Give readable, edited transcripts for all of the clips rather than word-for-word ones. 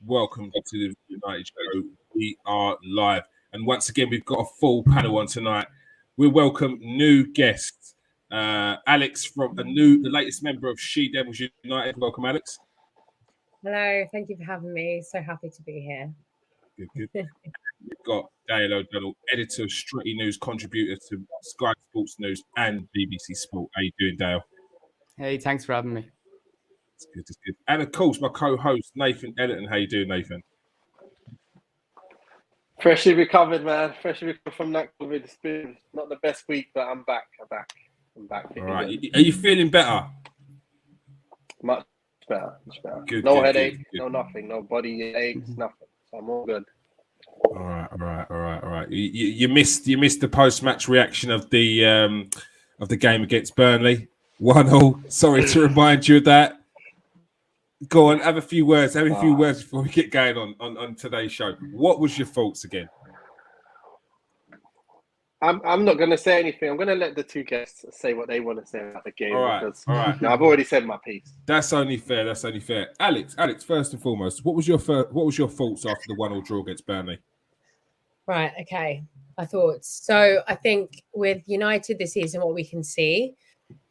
welcome to the United Show. We are live, and once again, we've got a full panel on tonight. We welcome new guests, Alex from the latest member of She Devils United. Welcome, Alex. Hello, thank you for having me. So happy to be here. Good. We've got Dale O'Donnell, editor of Stretty News, contributor to Sky Sports News and BBC Sport. How you doing, Dale? Hey, thanks for having me. It's good. And of course, my co-host Nathan Ellington. How you doing, Nathan? Freshly recovered, man. Freshly recovered from that COVID. It's been not the best week, but I'm back. I'm back. All right. Are you feeling better? Much better. Good. No headache, no nothing, no body aches, nothing. So I'm all good. All right. You missed the post-match reaction of the game against Burnley. 1-0. Sorry to remind you of that. Go on, have a few words before we get going on today's show. What was your thoughts again? I'm not going to say anything. I'm going to let the two guests say what they want to say about the game. All right. I've already said my piece. That's only fair. Alex, first and foremost, what was your thoughts after the 1-0 draw against Burnley? Right. Okay. My thoughts. So I think with United this season, what we can see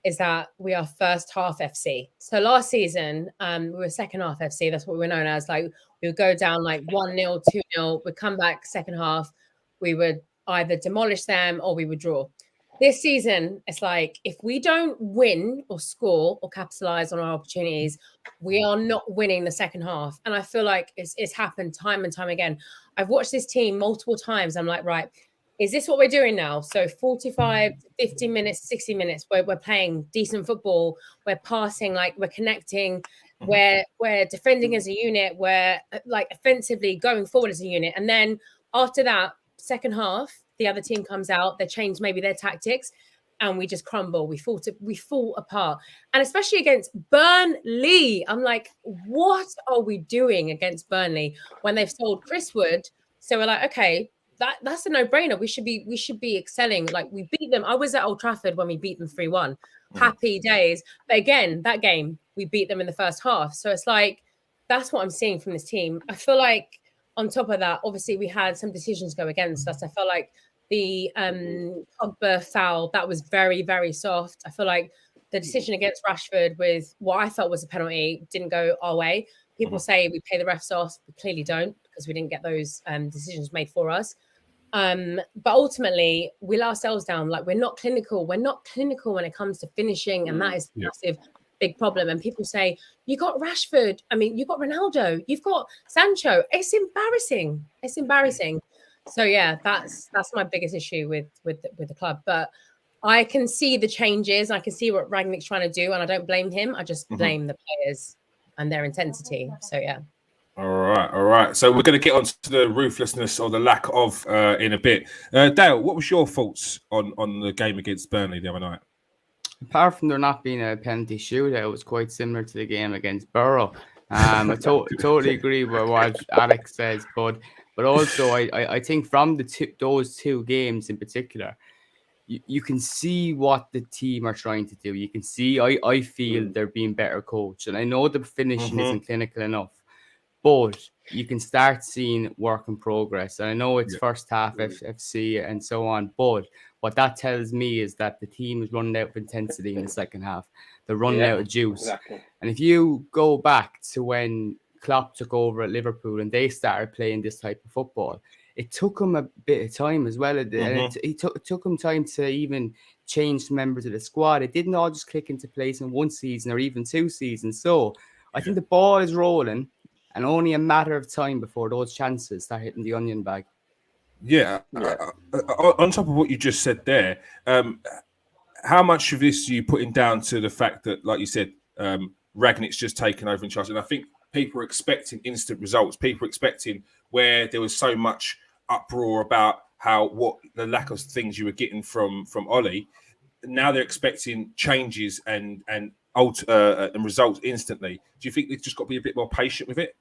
is that we are first half FC. So last season, we were second half FC. That's what we were known as. Like we would go down like 1-0, 2-0. We'd come back second half. We would either demolish them or we would draw. This season, it's like if we don't win or score or capitalize on our opportunities, we are not winning the second half. And I feel like it's happened time and time again. I've watched this team multiple times. I'm like, right, is this what we're doing now? So 45, 50 minutes, 60 minutes, where we're playing decent football, we're passing, like we're connecting, we're defending as a unit, we're like offensively going forward as a unit. And then after that, second half, the other team comes out, they change maybe their tactics, and we just crumble. We fall apart. And especially against Burnley, I'm like, what are we doing against Burnley when they've sold Chris Wood? So we're like, okay, that's a no-brainer. We should be excelling. Like we beat them. I was at Old Trafford when we beat them 3-1. Happy days. But again, that game, we beat them in the first half. So it's like, that's what I'm seeing from this team. I feel like on top of that, obviously we had some decisions go against us. I felt like the Pogba foul, that was very, very soft. I feel like the decision against Rashford with what I felt was a penalty didn't go our way. People say we pay the refs off. We clearly don't because we didn't get those decisions made for us. But ultimately, we let ourselves down. Like we're not clinical. We're not clinical when it comes to finishing. And that is a massive, big problem. And people say, you got Rashford. I mean, you got Ronaldo. You've got Sancho. It's embarrassing. So yeah, that's my biggest issue with the club. But I can see the changes. I can see what Rangnick's trying to do, and I don't blame him. I just blame the players and their intensity. So yeah. All right. So we're going to get on to the ruthlessness or the lack of in a bit. Dale, what was your thoughts on the game against Burnley the other night? Apart from there not being a penalty shootout, it was quite similar to the game against Borough. I totally agree with what Alex says, but also I think from those two games in particular, you can see what the team are trying to do. You can see I feel they're being better coached, and I know the finishing isn't clinical enough, but you can start seeing work in progress. And I know it's first half FC and so on, but what that tells me is that the team is running out of intensity in the second half. They're running out of juice. Exactly. And if you go back to when Klopp took over at Liverpool and they started playing this type of football, it took him a bit of time as well. And it took him time to even change members of the squad. It didn't all just click into place in one season or even 2 seasons. So I think the ball is rolling, and only a matter of time before those chances start hitting the onion bag. Yeah. On top of what you just said there, how much of this are you putting down to the fact that, like you said, Rangnick's just taken over in charge? And I think people are expecting instant results. People are expecting where there was so much uproar about what the lack of things you were getting from Ollie. Now they're expecting changes and results instantly. Do you think they've just got to be a bit more patient with it?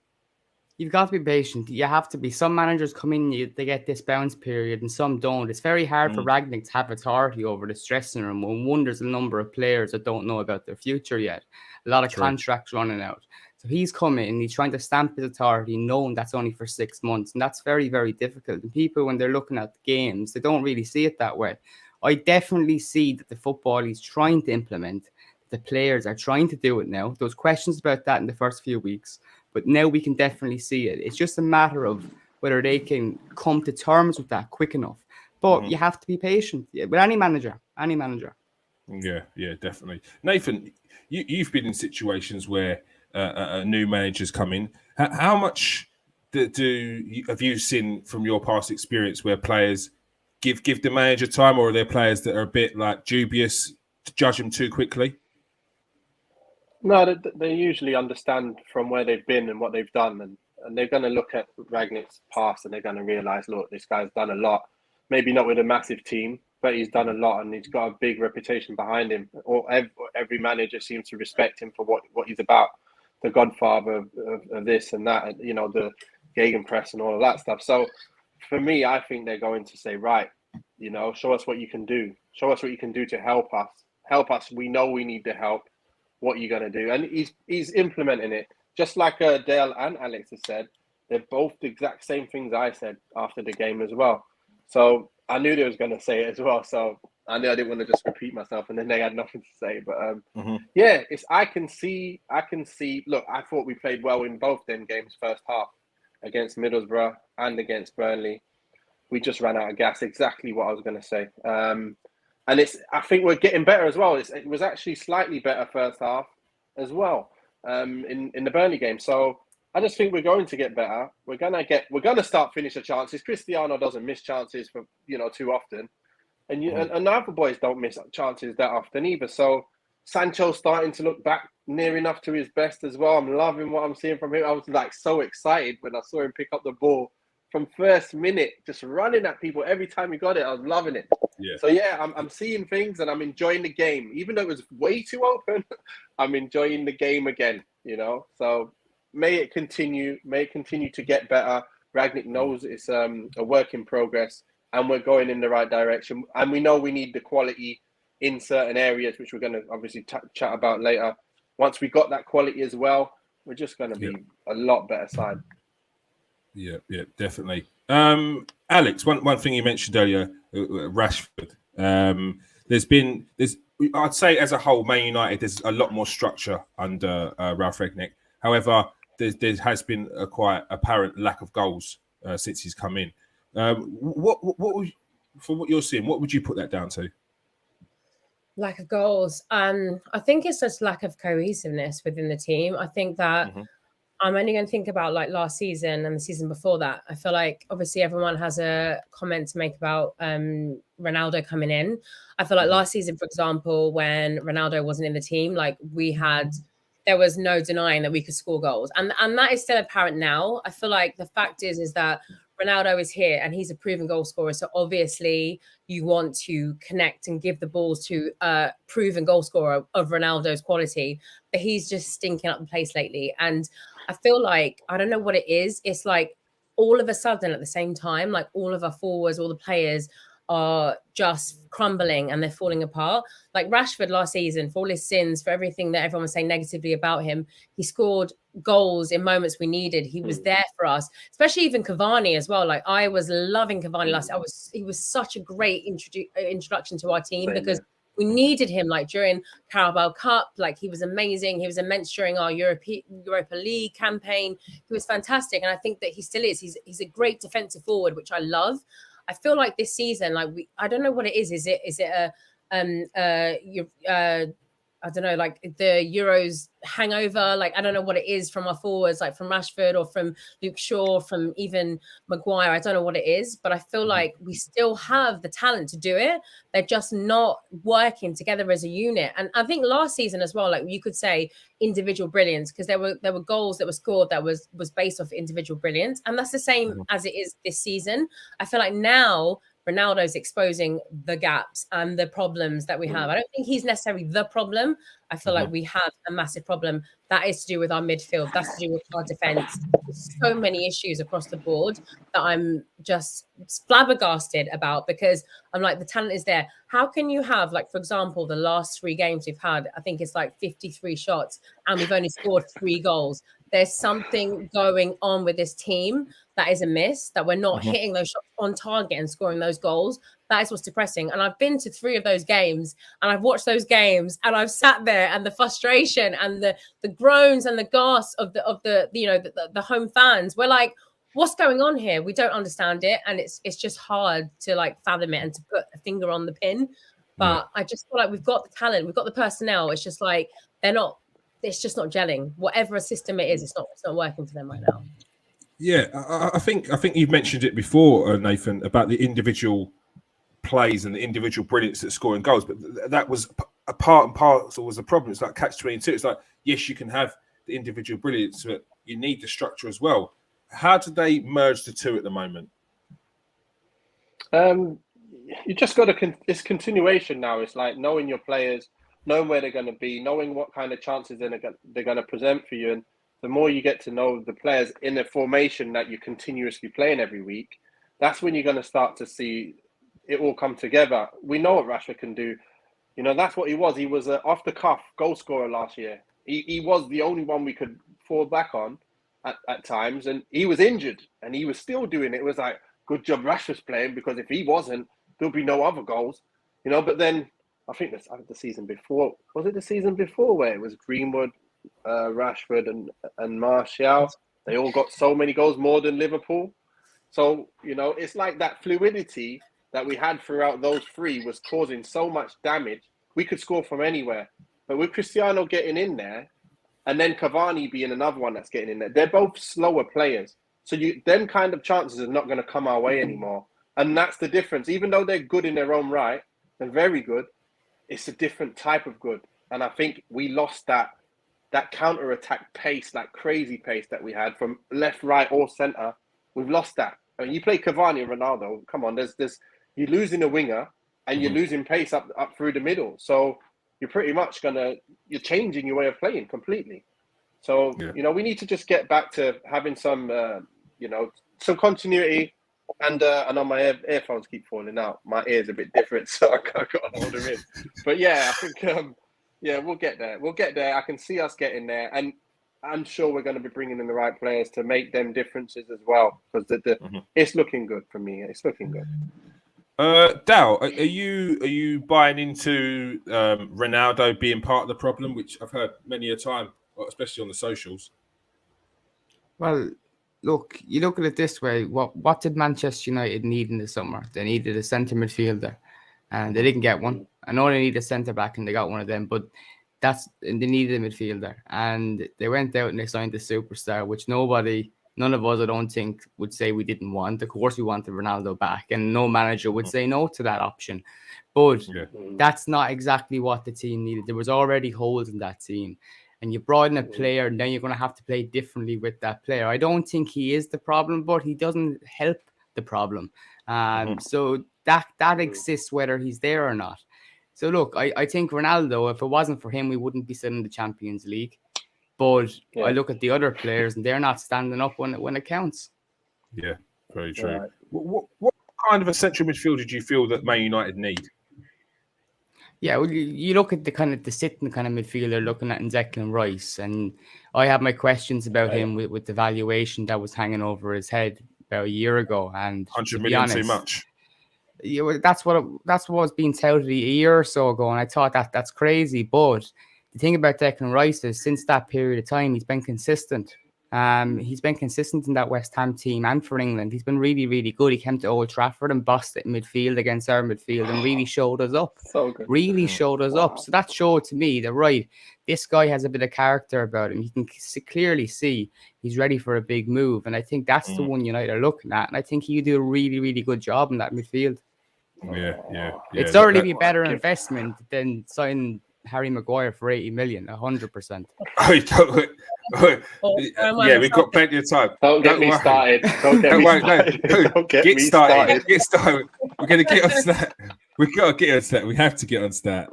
You've got to be patient. You have to be. Some managers come in, they get this bounce period, and some don't. It's very hard for Rangnick to have authority over the dressing room when there's a number of players that don't know about their future yet. A lot of contracts running out. So So he's coming and he's trying to stamp his authority, knowing that's only for 6 months. And that's very, very difficult. And people, when they're looking at the games, they don't really see it that way. I definitely see that the football he's trying to implement, the players are trying to do it now. There was questions about that in the first few weeks, but now we can definitely see it. It's just a matter of whether they can come to terms with that quick enough. But you have to be patient with any manager, Yeah, definitely. Nathan, you've been in situations where a new manager's come in. How much have you seen from your past experience where players give the manager time, or are there players that are a bit like dubious to judge him too quickly? No, they usually understand from where they've been and what they've done, and they're going to look at Rangnick's past and they're going to realise, look, this guy's done a lot. Maybe not with a massive tem, but he's done a lot and he's got a big reputation behind him. Or every manager seems to respect him for what he's about, the godfather of this and that, and, you know, the gegenpress and all of that stuff. So for me, I think they're going to say, right, you know, show us what you can do. Show us what you can do to help us. Help us. We know we need the help. What are you going to do? And he's implementing it. Just like Dale and Alex have said, they're both the exact same things I said after the game as well. So I knew they was going to say it as well. So I knew I didn't want to just repeat myself, and then they had nothing to say. But yeah, I can see. Look, I thought we played well in both them games first half against Middlesbrough and against Burnley. We just ran out of gas. Exactly what I was going to say. And I think we're getting better as well. It was actually slightly better first half as well in the Burnley game. So I just think we're going to get better. We're gonna start finishing chances. Cristiano doesn't miss chances for too often, and the other boys don't miss chances that often either. So Sancho's starting to look back near enough to his best as well. I'm loving what I'm seeing from him. I was like so excited when I saw him pick up the ball from first minute, just running at people every time he got it. I was loving it. Yeah. So yeah, I'm seeing things and I'm enjoying the game, even though it was way too open. I'm enjoying the game again. So. May it continue to get better. Rangnick knows it's a work in progress and we're going in the right direction. And we know we need the quality in certain areas, which we're going to obviously chat about later. Once we got that quality as well, we're just going to be a lot better side. Yeah, definitely. Alex, one thing you mentioned earlier, Rashford. I'd say as a whole, Man United, there's a lot more structure under Ralph Rangnick. However, there has been a quite apparent lack of goals since he's come in. From what you're seeing, what would you put that down to? Lack of goals. I think it's just lack of cohesiveness within the team. I think that I'm only going to think about like last season and the season before that. I feel like obviously everyone has a comment to make about Ronaldo coming in. I feel like last season, for example, when Ronaldo wasn't in the team, like there was no denying that we could score goals. And that is still apparent now. I feel like the fact is that Ronaldo is here and he's a proven goal scorer. So obviously you want to connect and give the balls to a proven goal scorer of Ronaldo's quality. But he's just stinking up the place lately. And I feel like, I don't know what it is. It's like all of a sudden at the same time, like all of our forwards, all the players are just crumbling and they're falling apart. Like Rashford last season, for all his sins, for everything that everyone was saying negatively about him, he scored goals in moments we needed. He was there for us, especially even Cavani as well. Like I was loving Cavani last year. He was such a great introduction to our team because we needed him like during Carabao Cup. Like he was amazing. He was immense during our Europa League campaign. He was fantastic. And I think that he still is. He's a great defensive forward, which I love. I feel like this season, like I don't know what it is. Is it I don't know, like the Euros hangover? Like I don't know what it is from our forwards, like from Rashford or from Luke Shaw, from even Maguire. I don't know what it is, but I feel like we still have the talent to do it. They're just not working together as a unit. And I think last season as well, like you could say individual brilliance, because there were goals that were scored that was based off individual brilliance, and that's the same as it is this season. I feel like now Ronaldo's exposing the gaps and the problems that we have. I don't think he's necessarily the problem. I feel like we have a massive problem that is to do with our midfield. That's to do with our defense. So many issues across the board that I'm just flabbergasted about, because I'm like, the talent is there. How can you have, like, for example, the last 3 games we've had, I think it's like 53 shots and we've only scored 3 goals. there's something going on with this team that is amiss, that we're not hitting those shots on target and scoring those goals. That is what's depressing. And I've been to 3 of those games, and I've watched those games, and I've sat there, and the frustration and the groans and the gasps of the home fans. We're like, what's going on here? We don't understand it, and it's just hard to like fathom it and to put a finger on the pin. But I just feel like we've got the talent, we've got the personnel. It's just like it's just not gelling. Whatever a system it is, it's not working for them right now. Yeah, I think you've mentioned it before, Nathan, about the individual plays and the individual brilliance at scoring goals, but that was a part and parcel was the problem. It's like catch-22. It's like, yes, you can have the individual brilliance, but you need the structure as well. How do they merge the two at the moment? You just got to. It's continuation now. It's like knowing your players, knowing where they're going to be, knowing what kind of chances they're going to present for you, and the more you get to know the players in a formation that you're continuously playing every week, that's when you're going to start to see it all come together. We know what Rashford can do. You know, that's what he was. He was an off-the-cuff goal scorer last year. He was the only one we could fall back on at times, and he was injured, and he was still doing it. It was like, good job Rashford's playing, because if he wasn't, there'll be no other goals. You know, but then I think the season before, was it the season before where it was Greenwood, Rashford and Martial? They all got so many goals more than Liverpool. So, you know, it's like that fluidity that we had throughout those 3 was causing so much damage. We could score from anywhere. But with Cristiano getting in there, and then Cavani being another one that's getting in there, they're both slower players. So them kind of chances are not going to come our way anymore. And that's the difference. Even though they're good in their own right, they're very good, it's a different type of good. And I think we lost that counter-attack pace, that crazy pace that we had from left, right, or centre. We've lost that. I mean, you play Cavani and Ronaldo, come on, you're losing a winger and you're losing pace up through the middle. So you're pretty much you're changing your way of playing completely. So, you know, we need to just get back to having some, some continuity. And I know my earphones keep falling out. My ear's a bit different, so I got to hold them in. But yeah, I think, we'll get there. We'll get there. I can see us getting there. And I'm sure we're going to be bringing in the right players to make them differences as well. Because it's looking good for me. It's looking good. Dal, are you buying into Ronaldo being part of the problem, which I've heard many a time, especially on the socials? Well, look, you look at it this way. What did Manchester United need in the summer? They needed a centre midfielder, and they didn't get one. I know they need a centre back, and they got one of them, but they needed a midfielder, and they went out and they signed a superstar, which none of us, I don't think, would say we didn't want. Of course, we wanted Ronaldo back, and no manager would say no to that option. But that's not exactly what the team needed. There was already holes in that team. And you brought in a player, and then you're going to have to play differently with that player. I don't think he is the problem, but he doesn't help the problem. So that exists whether he's there or not. So look, I think Ronaldo, if it wasn't for him, we wouldn't be sitting in the Champions League. But I look at the other players, and they're not standing up when it counts. Yeah, very true. Right. What kind of a central midfielder do you feel that Man United need? Yeah, well, you look at the sitting kind of midfielder, looking at Declan Rice, and I have my questions about him with the valuation that was hanging over his head about a year ago. And 100 million too much. Yeah, well, that's what was being touted a year or so ago, and I thought that's crazy. But the thing about Declan Rice is, since that period of time, he's been consistent. He's been consistent in that West Ham team and for England. He's been really, really good. He came to Old Trafford and bossed it in midfield against our midfield and really showed us up. So good. Really showed us up. So that showed to me that, this guy has a bit of character about him. You can clearly see he's ready for a big move. And I think that's the one United are looking at. And I think he'll do a really, really good job in that midfield. Yeah. It'd certainly be a better investment than signing Harry Maguire for 80 million, 100%. Yeah, we've got plenty of time. Don't get me started. Get started. Get started. We're going to get onto that. We've got to get onto that. We have to get onto that.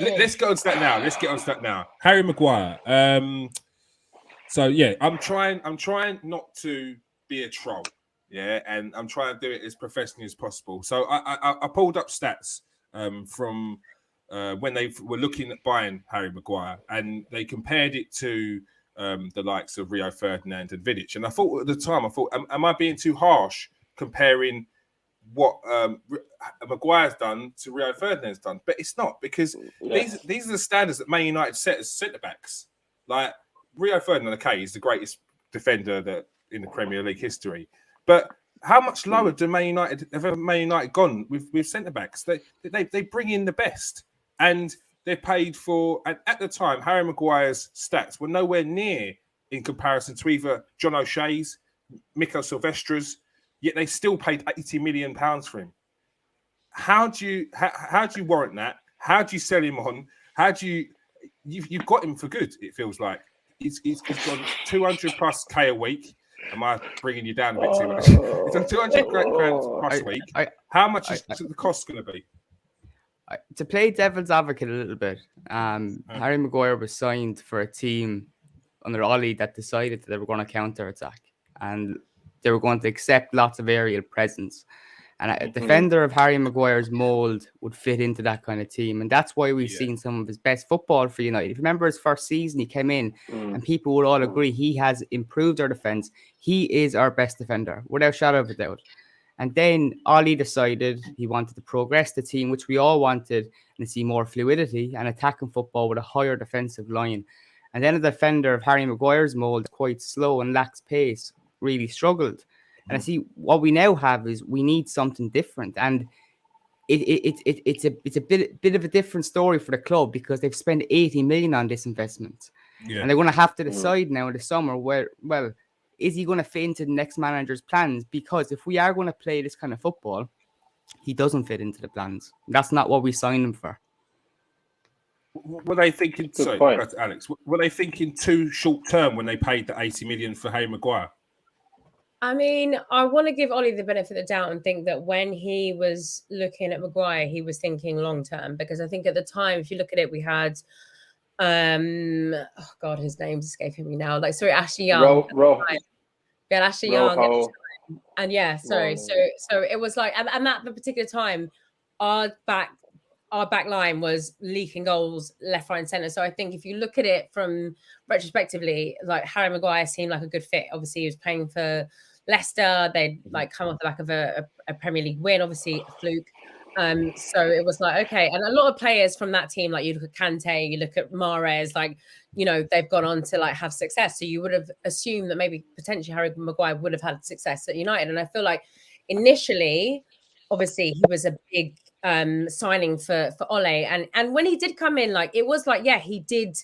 Let's go onto that now. Harry Maguire. So yeah, I'm trying not to be a troll. Yeah, and I'm trying to do it as professionally as possible. So I pulled up stats from when they were looking at buying Harry Maguire, and they compared it to the likes of Rio Ferdinand and Vidic. And I thought at the time, am I being too harsh comparing what Maguire's done to Rio Ferdinand's done? But it's not, because these are the standards that Man United set as centre-backs. Like, Rio Ferdinand, okay, he's the greatest defender that in the Premier League history. But how much lower have Man United gone with centre-backs? They bring in the best. And they're paid for, and at the time, Harry Maguire's stats were nowhere near in comparison to either John O'Shea's, Mikael Silvestre's, yet they still paid £80 million for him. How do you warrant that? How do you sell him on? You've got him for good, it feels like. He's got 200 plus K a week. Am I bringing you down a bit too much? It's on 200 grand plus a week. How much is the cost going to be? To play devil's advocate a little bit, Harry Maguire was signed for a team under Ollie that decided that they were going to counter-attack and they were going to accept lots of aerial presence. And a defender of Harry Maguire's mould would fit into that kind of team. And that's why we've seen some of his best football for United. If you remember his first season, he came in and people would all agree he has improved our defence. He is our best defender, without a shadow of a doubt. And then Ollie decided he wanted to progress the team, which we all wanted, and see more fluidity and attacking football with a higher defensive line. And then a defender of Harry Maguire's mould, quite slow and lacks pace, really struggled. And I see what we now have is we need something different. And it's a bit of a different story for the club because they've spent 80 million on this investment. Yeah. And they're going to have to decide now in the summer is he going to fit into the next manager's plans? Because if we are going to play this kind of football, he doesn't fit into the plans. That's not what we signed him for. Were they thinking, Alex, were they thinking too short term when they paid the 80 million for Harry Maguire? I mean, I want to give Ollie the benefit of the doubt and think that when he was looking at Maguire, he was thinking long term, because I think at the time, if you look at it, we had his name's escaping me now. Ashley Young. We had Ashley Young. And so it was like, and at the particular time, our back line was leaking goals left, right, and centre. So I think if you look at it from retrospectively, like Harry Maguire seemed like a good fit. Obviously, he was playing for Leicester. They'd come off the back of a Premier League win, obviously a fluke. So it was like, okay. And a lot of players from that team, like you look at Kante, you look at Mahrez, they've gone on to have success. So you would have assumed that maybe potentially Harry Maguire would have had success at United. And I feel like initially, obviously, he was a big signing for Ole. And when he did come in, it was he did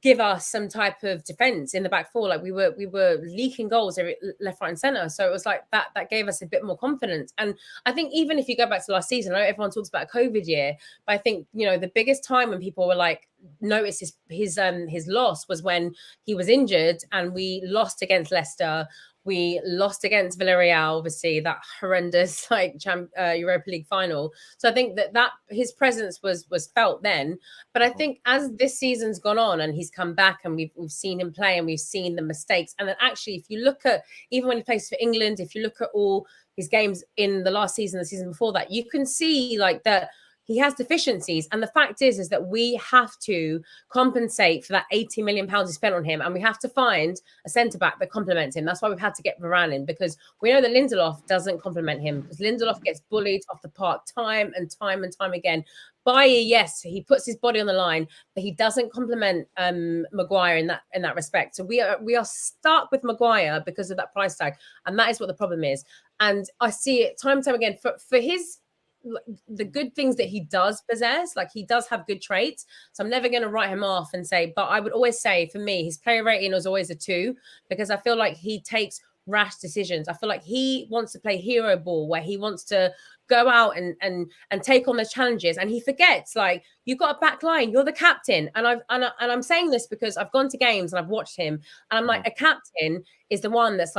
give us some type of defense in the back four. We were leaking goals left, right, and center. So it was like that gave us a bit more confidence. And I think even if you go back to last season, I know everyone talks about a COVID year, but I think the biggest time when people were noticed his loss was when he was injured and we lost against Leicester. We lost against Villarreal, obviously, that horrendous Europa League final. So I think that his presence was felt then. But I think as this season's gone on and he's come back and we've seen him play and we've seen the mistakes. And then actually, if you look at, even when he plays for England, if you look at all his games in the last season, the season before that, you can see that he has deficiencies. And the fact is that we have to compensate for that £80 million he spent on him. And we have to find a centre-back that complements him. That's why we've had to get Varane in, because we know that Lindelof doesn't complement him, because Lindelof gets bullied off the park time and time again. Bayer, yes, he puts his body on the line, but he doesn't complement Maguire in that respect. So we are stuck with Maguire because of that price tag. And that is what the problem is. And I see it time and time again for his the good things that he does possess. He does have good traits, so I'm never going to write him off and say, but I would always say, for me, his player rating was always a 2, because I feel like he takes rash decisions. I feel like he wants to play hero ball, where he wants to go out and take on those challenges, and he forgets you've got a back line, you're the captain. And I'm saying this because I've gone to games and I've watched him, and I'm like, a captain is the one that's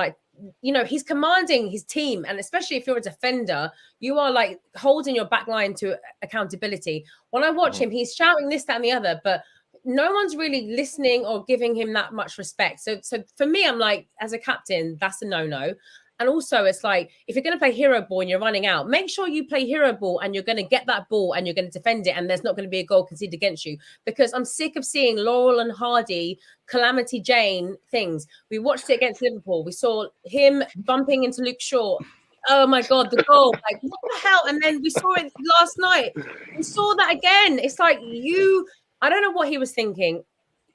he's commanding his team. And especially if you're a defender, you are holding your back line to accountability. When I watch him, he's shouting this, that, and the other, but no one's really listening or giving him that much respect. So for me, I'm as a captain, that's a no-no. And also, it's like, if you're going to play hero ball and you're running out, make sure you play hero ball and you're going to get that ball and you're going to defend it, and there's not going to be a goal conceded against you. Because I'm sick of seeing Laurel and Hardy, Calamity Jane things. We watched it against Liverpool. We saw him bumping into Luke Shaw. Oh my God, the goal. Like, what the hell? And then we saw it last night. We saw that again. It's like I don't know what he was thinking.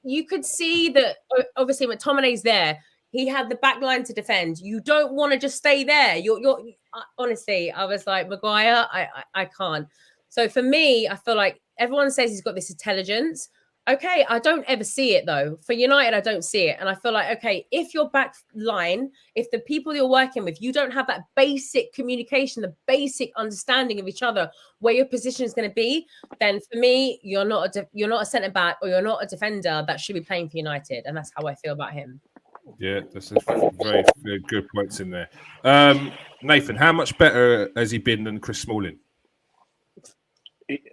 You could see that, obviously, McTominay's there. He had the back line to defend. You don't want to just stay there. You're honestly, I was like, Maguire, I can't. So for me, I feel like everyone says he's got this intelligence. Okay, I don't ever see it though. For United, I don't see it. And I feel like, okay, if your back line, if the people you're working with, you don't have that basic communication, the basic understanding of each other, where your position is going to be, then for me, you're not a centre back, or you're not a defender that should be playing for United. And that's how I feel about him. Yeah, that's a very, very good points in there. Nathan, how much better has he been than Chris Smalling?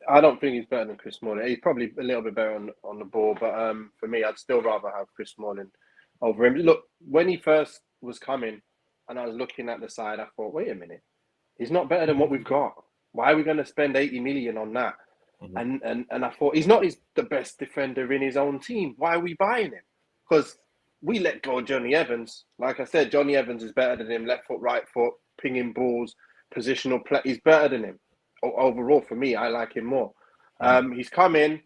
I don't think he's better than Chris Smalling. He's probably a little bit better on the ball, but for me, I'd still rather have Chris Smalling over him. Look, when he first was coming and I was looking at the side, I thought, wait a minute, he's not better than what we've got. Why are we going to spend 80 million on that? Mm-hmm. And I thought, he's not the best defender in his own team. Why are we buying him? Because we let go of Johnny Evans. Like I said, Johnny Evans is better than him. Left foot, right foot, pinging balls, positional play. He's better than him. Overall, for me, I like him more. He's come in,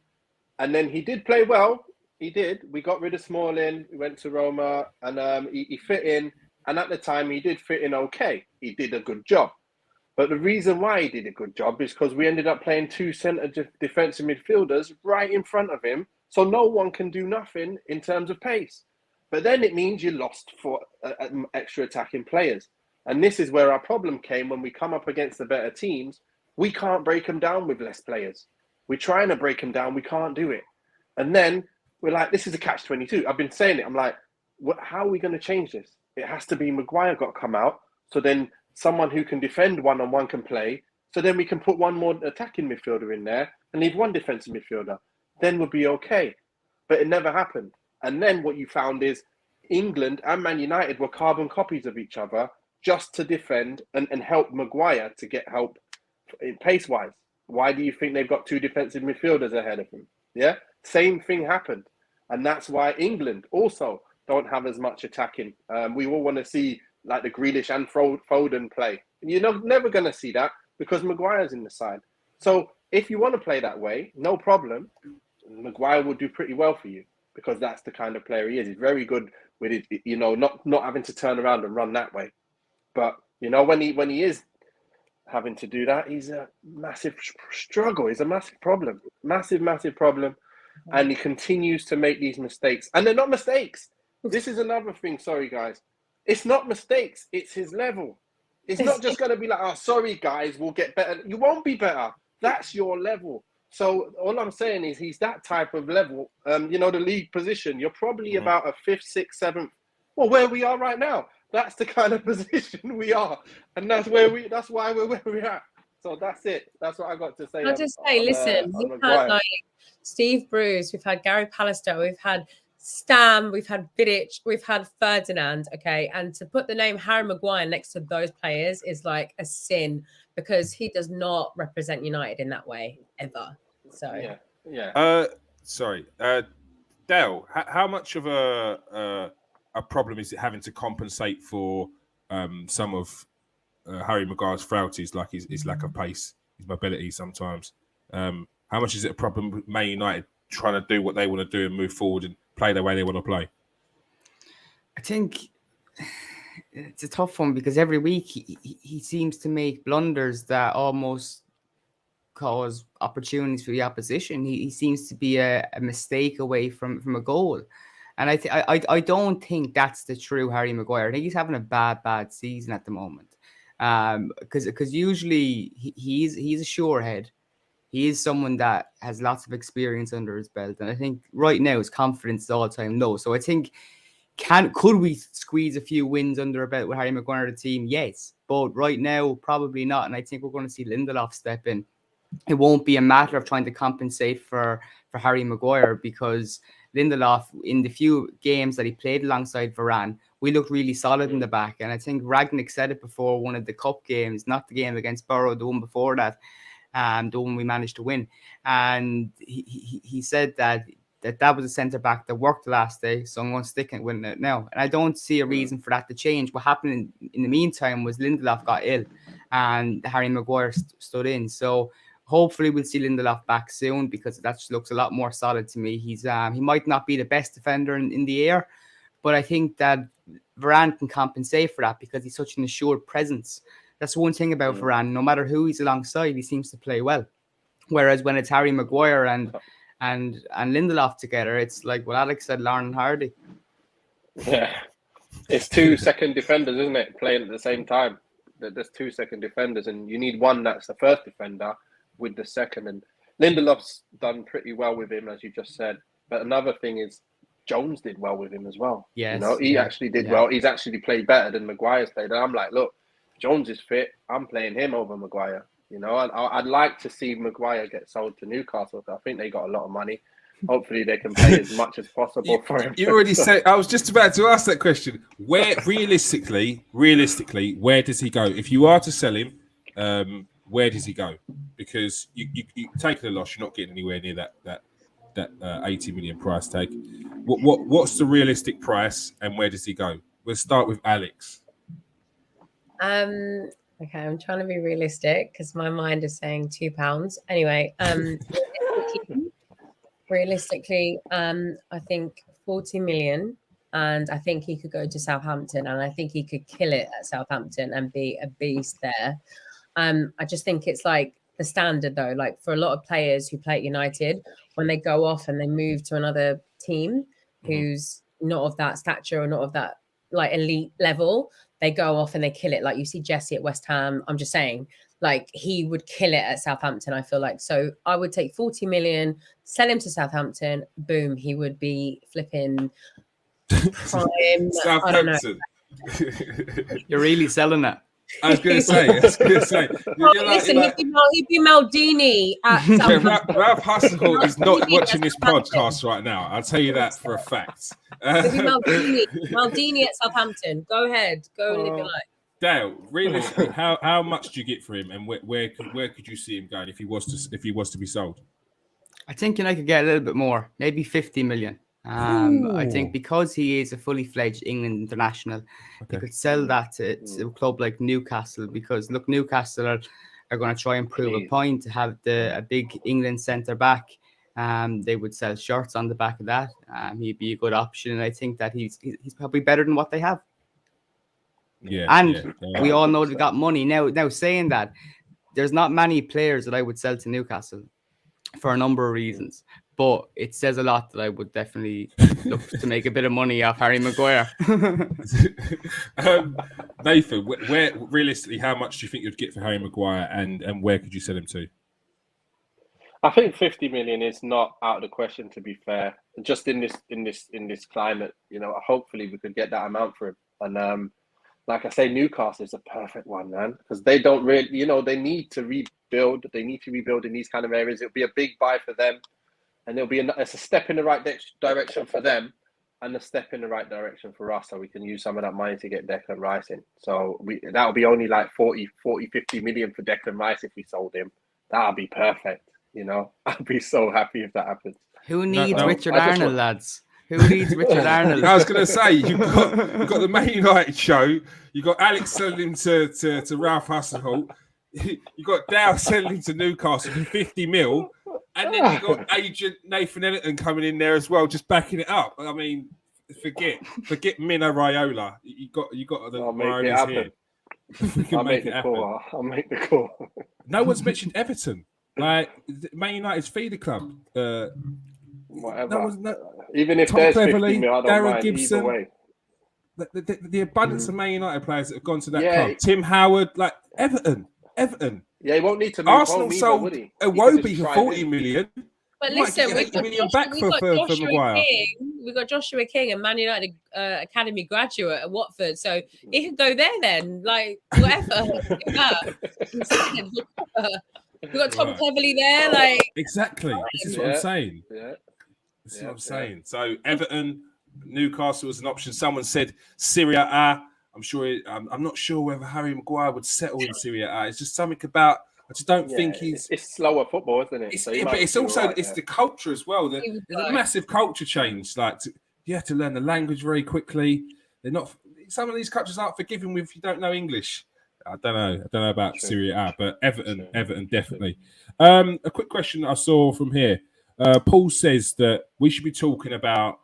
and then he did play well. He did. We got rid of Smalling. We went to Roma, and he fit in. And at the time, he did fit in okay. He did a good job. But the reason why he did a good job is because we ended up playing two centre defensive midfielders right in front of him, so no one can do nothing in terms of pace. But then it means you lost for extra attacking players. And this is where our problem came when we come up against the better teams. We can't break them down with less players. We're trying to break them down. We can't do it. And then we're like, this is a catch-22. I've been saying it. I'm like, how are we going to change this? It has to be Maguire got to come out. So then someone who can defend one-on-one can play. So then we can put one more attacking midfielder in there and leave one defensive midfielder. Then we'll be okay. But it never happened. And then what you found is England and Man United were carbon copies of each other just to defend and help Maguire to get help pace-wise. Why do you think they've got two defensive midfielders ahead of him? Yeah? Same thing happened. And that's why England also don't have as much attacking. We all want to see like the Grealish and Foden play. You're never going to see that because Maguire's in the side. So if you want to play that way, no problem. Maguire will do pretty well for you because that's the kind of player he is. He's very good with it, not having to turn around and run that way. But, when he is having to do that, he's a massive struggle. He's a massive problem. Massive problem. And he continues to make these mistakes. And they're not mistakes. This is another thing. Sorry, guys. It's not mistakes. It's his level. It's not just going to be like, oh, sorry, guys, we'll get better. You won't be better. That's your level. So all I'm saying is he's that type of level. The league position, you're probably about a 5th, 6th, 7th. Well, where we are right now. That's the kind of position we are. And that's why we're where we're at. So that's it. That's what I got to say. I'll just say, listen, we've had like Steve Bruce, we've had Gary Pallister, we've had Stam, we've had Vidic, we've had Ferdinand, okay? And to put the name Harry Maguire next to those players is like a sin because he does not represent United in that way ever. So yeah. Sorry, Dale, how much of a problem is it having to compensate for some of Harry Maguire's frailties, like his lack of pace, his mobility sometimes? How much is it a problem with Man United trying to do what they want to do and move forward and play the way they want to play? I think it's a tough one because every week he seems to make blunders that almost cause opportunities for the opposition. He seems to be a mistake away from a goal. And I don't think that's the true Harry Maguire. I think he's having a bad season at the moment. Because usually he's a sure head. He is someone that has lots of experience under his belt. And I think right now his confidence is all-time low. So I think, could we squeeze a few wins under a belt with Harry Maguire and the team? Yes. But right now, probably not. And I think we're going to see Lindelof step in. It won't be a matter of trying to compensate for Harry Maguire because Lindelof, in the few games that he played alongside Varane, we looked really solid in the back. And I think Ragnick said it before one of the cup games, not the game against Borough, the one before that, the one we managed to win. And he said that was a centre back that worked last day, so I'm going to stick it with it now. And I don't see a reason for that to change. What happened in the meantime was Lindelof got ill, and Harry Maguire stood in. So hopefully we'll see Lindelof back soon, because that just looks a lot more solid to me. He might not be the best defender in the air, but I think that Varane can compensate for that because he's such an assured presence. That's one thing about Varane. No matter who he's alongside, he seems to play well. Whereas when it's Harry Maguire and Lindelof together, it's like what Alex said, Lauren Hardy. Yeah, it's 2 second defenders, isn't it? Playing at the same time. There's 2 second defenders, and you need one that's the first defender with the second. And Lindelof's done pretty well with him, as you just said. But another thing is Jones did well with him as well. Yes, he actually did well. He's actually played better than Maguire's played. And I'm like, look, Jones is fit. I'm playing him over Maguire. I'd like to see Maguire get sold to Newcastle. I think they got a lot of money. Hopefully they can pay as much as possible for him. You already said, I was just about to ask that question. Where realistically, where does he go? If you are to sell him, where does he go? Because you taking a loss, you're not getting anywhere near that 80 million price tag. What's the realistic price, and where does he go? We'll start with Alex. Okay, I'm trying to be realistic because my mind is saying £2. Anyway, realistically, I think 40 million, and I think he could go to Southampton, and I think he could kill it at Southampton and be a beast there. I just think it's like the standard though, like for a lot of players who play at United, when they go off and they move to another team who's not of that stature or not of that like elite level, they go off and they kill it. Like you see Jesse at West Ham. I'm just saying, like he would kill it at Southampton, I feel like. So I would take 40 million, sell him to Southampton. Boom, he would be flipping prime. Southampton. You're really selling that. I was going to say. Listen, he'd be Maldini at Southampton. Ralph Hasselholt is not watching this podcast right now. I'll tell you that for a fact. He'd be Maldini at Southampton. Go ahead. Go live your life. Dale, realistically, how much do you get for him, and where could you see him going if he was to be sold? I think I could get a little bit more, maybe 50 million. I think because he is a fully fledged England international, they could sell that to a club like Newcastle, because look, Newcastle are going to try and prove a point to have a big England centre back. They would sell shirts on the back of that. He'd be a good option, and I think that he's probably better than what they have. Yeah, and we all know they've got money now. Saying that, there's not many players that I would sell to Newcastle for a number of reasons. But it says a lot that I would definitely look to make a bit of money off Harry Maguire. Nathan, where realistically, how much do you think you'd get for Harry Maguire, and where could you sell him to? I think 50 million is not out of the question, to be fair. Just in this climate, hopefully we could get that amount for him. And like I say, Newcastle is a perfect one, man, because they don't really, they need to rebuild. They need to rebuild in these kind of areas. It'll be a big buy for them. And it's a step in the right direction for them, and a step in the right direction for us, so we can use some of that money to get Declan Rice in. So that'll be only like 40, 50 million for Declan Rice if we sold him. That'll be perfect, I'd be so happy if that happens. Who needs Richard Arnold, lads? Who needs Richard Arnold? I was going to say, you've got the Man United show. You got Alex selling to Ralph Hasselholt. You got Dow selling to Newcastle for 50 mil. And then you got agent Nathan Ellington coming in there as well, just backing it up. I mean, forget Mino Raiola. You got the Raiolas here. I'll make the call. No one's mentioned Everton. Like Man United's feeder club. Whatever. Even if there's 50 mil, I don't mind Gibson, either way. The abundance of Man United players that have gone to that club. Tim Howard, like Everton. Yeah, he won't need to move Arsenal home sold either, Iwobi for 40 million. But listen, we've got Maguire. We've got Joshua King, a Man United Academy graduate at Watford, so he could go there then. Like whatever. We've got Tom Cleverley there. Like exactly. This is what I'm saying. Yeah. This is what I'm saying. So Everton, Newcastle was an option. Someone said Serie A. I'm not sure whether Harry Maguire would settle in Serie A. It's just something about. I just don't think he's. It's slower football, isn't it? But it's also it's the culture as well. There's a massive culture change. Like you have to learn the language very quickly. They're not. Some of these countries aren't forgiving if you don't know English. I don't know about Serie A, but Everton definitely. A quick question I saw from here. Paul says that we should be talking about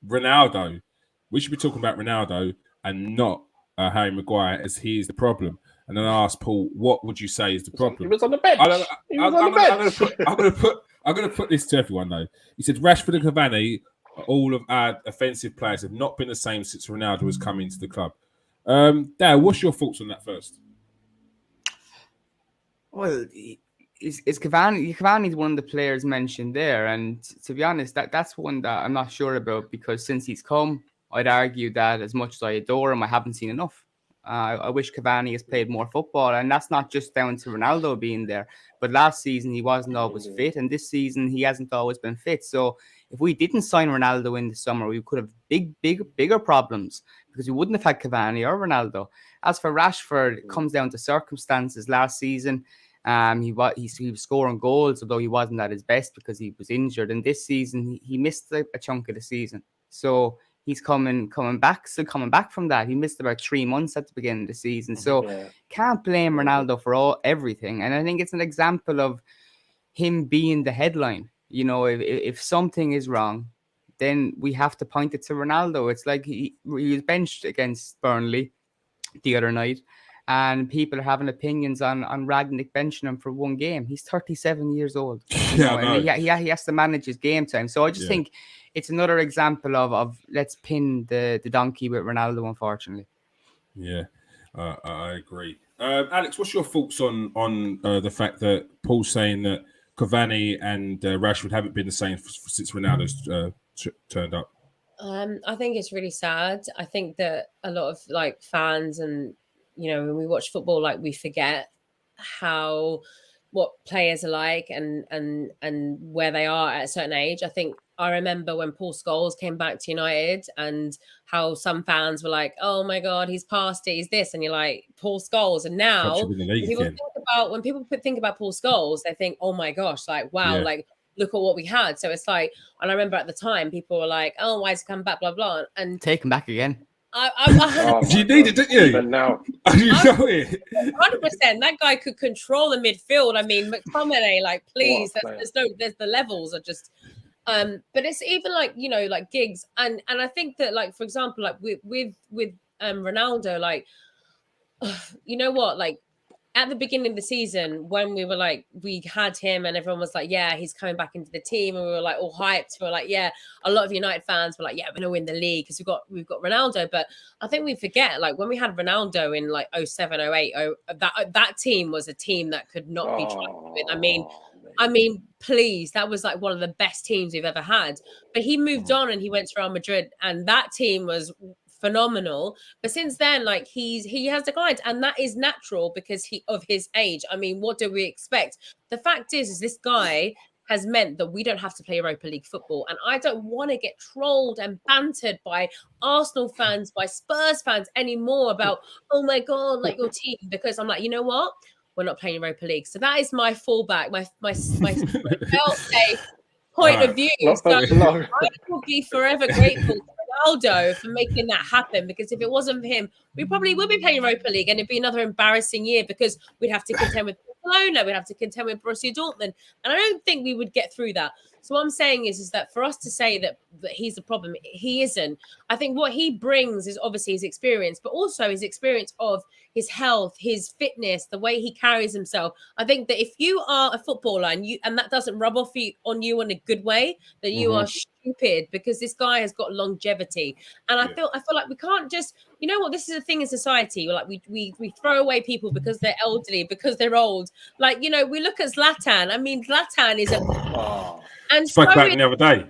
Ronaldo. We should be talking about Ronaldo and not Harry Maguire, as he is the problem. And then I asked Paul, what would you say is the problem? He was on the bench. I'm going to put this to everyone, though. He said Rashford and Cavani, all of our offensive players, have not been the same since Ronaldo has come into the club. Dale, what's your thoughts on that first? Well, is Cavani? Cavani's one of the players mentioned there, and to be honest, that's one that I'm not sure about, because since he's come, I'd argue that as much as I adore him, I haven't seen enough. I wish Cavani has played more football, and that's not just down to Ronaldo being there. But last season he wasn't always fit, and this season he hasn't always been fit. So if we didn't sign Ronaldo in the summer, we could have bigger problems, because we wouldn't have had Cavani or Ronaldo. As for Rashford, it comes down to circumstances. Last season, he was scoring goals, although he wasn't at his best because he was injured. And this season, he missed a chunk of the season. So he's coming back from that. He missed about 3 months at the beginning of the season. So can't blame Ronaldo for everything. And I think it's an example of him being the headline. You know, if something is wrong, then we have to point it to Ronaldo. It's like he was benched against Burnley the other night, and people are having opinions on Ragnick benching him for one game. He's 37 years old. He has to manage his game time. So I just think it's another example of let's pin the donkey with Ronaldo, unfortunately. Yeah, I agree. Alex, what's your thoughts on the fact that Paul's saying that Cavani and Rashford haven't been the same since Ronaldo's turned up? I think it's really sad. I think that a lot of fans and when we watch football, we forget what players are like and where they are at a certain age. I remember when Paul Scholes came back to United and how some fans were like, "Oh my God, he's past it, he's this," and you're like, Paul Scholes. And now when people think about Paul Scholes, they think, "Oh my gosh, wow, look at what we had." So it's and I remember at the time people were like, "Oh, why is he come back?" Blah blah, and take him back again. You needed, didn't you? But now, you know it. 100%. That guy could control the midfield. I mean, McTominay, please. There's the levels are just. But it's even Giggs, and I think that for example, with Ronaldo, you know what, at the beginning of the season when we were we had him and everyone was yeah, he's coming back into the team, and we were all hyped. We were yeah, a lot of United fans were yeah, we're gonna win the league because we've got Ronaldo. But I think we forget when we had Ronaldo in 07, 08, that team was a team that could not be trifled with. I mean, please, that was one of the best teams we've ever had. But he moved on and he went to Real Madrid, and that team was phenomenal. But since then, he has declined, and that is natural because of his age. I mean, what do we expect? The fact is this guy has meant that we don't have to play Europa League football, and I don't want to get trolled and bantered by Arsenal fans, by Spurs fans anymore about, oh my God, your team, because I'm you know what? We're not playing Europa League. So that is my fallback, my safe point of view. So I will be forever grateful to Ronaldo for making that happen, because if it wasn't for him, we probably would be playing Europa League, and it'd be another embarrassing year because we'd have to contend with Barcelona, we'd have to contend with Borussia Dortmund, and I don't think we would get through that. So what I'm saying is that for us to say that he's the problem, he isn't. I think what he brings is obviously his experience, but also his experience of his health, his fitness, the way he carries himself. I think that if you are a footballer and that doesn't rub off on you in a good way, that you are stupid, because this guy has got longevity. And I feel like we can't just, you know what, this is a thing in society. We throw away people because they're elderly, because they're old. We look at Zlatan. I mean, Zlatan is and spoke about him the other day.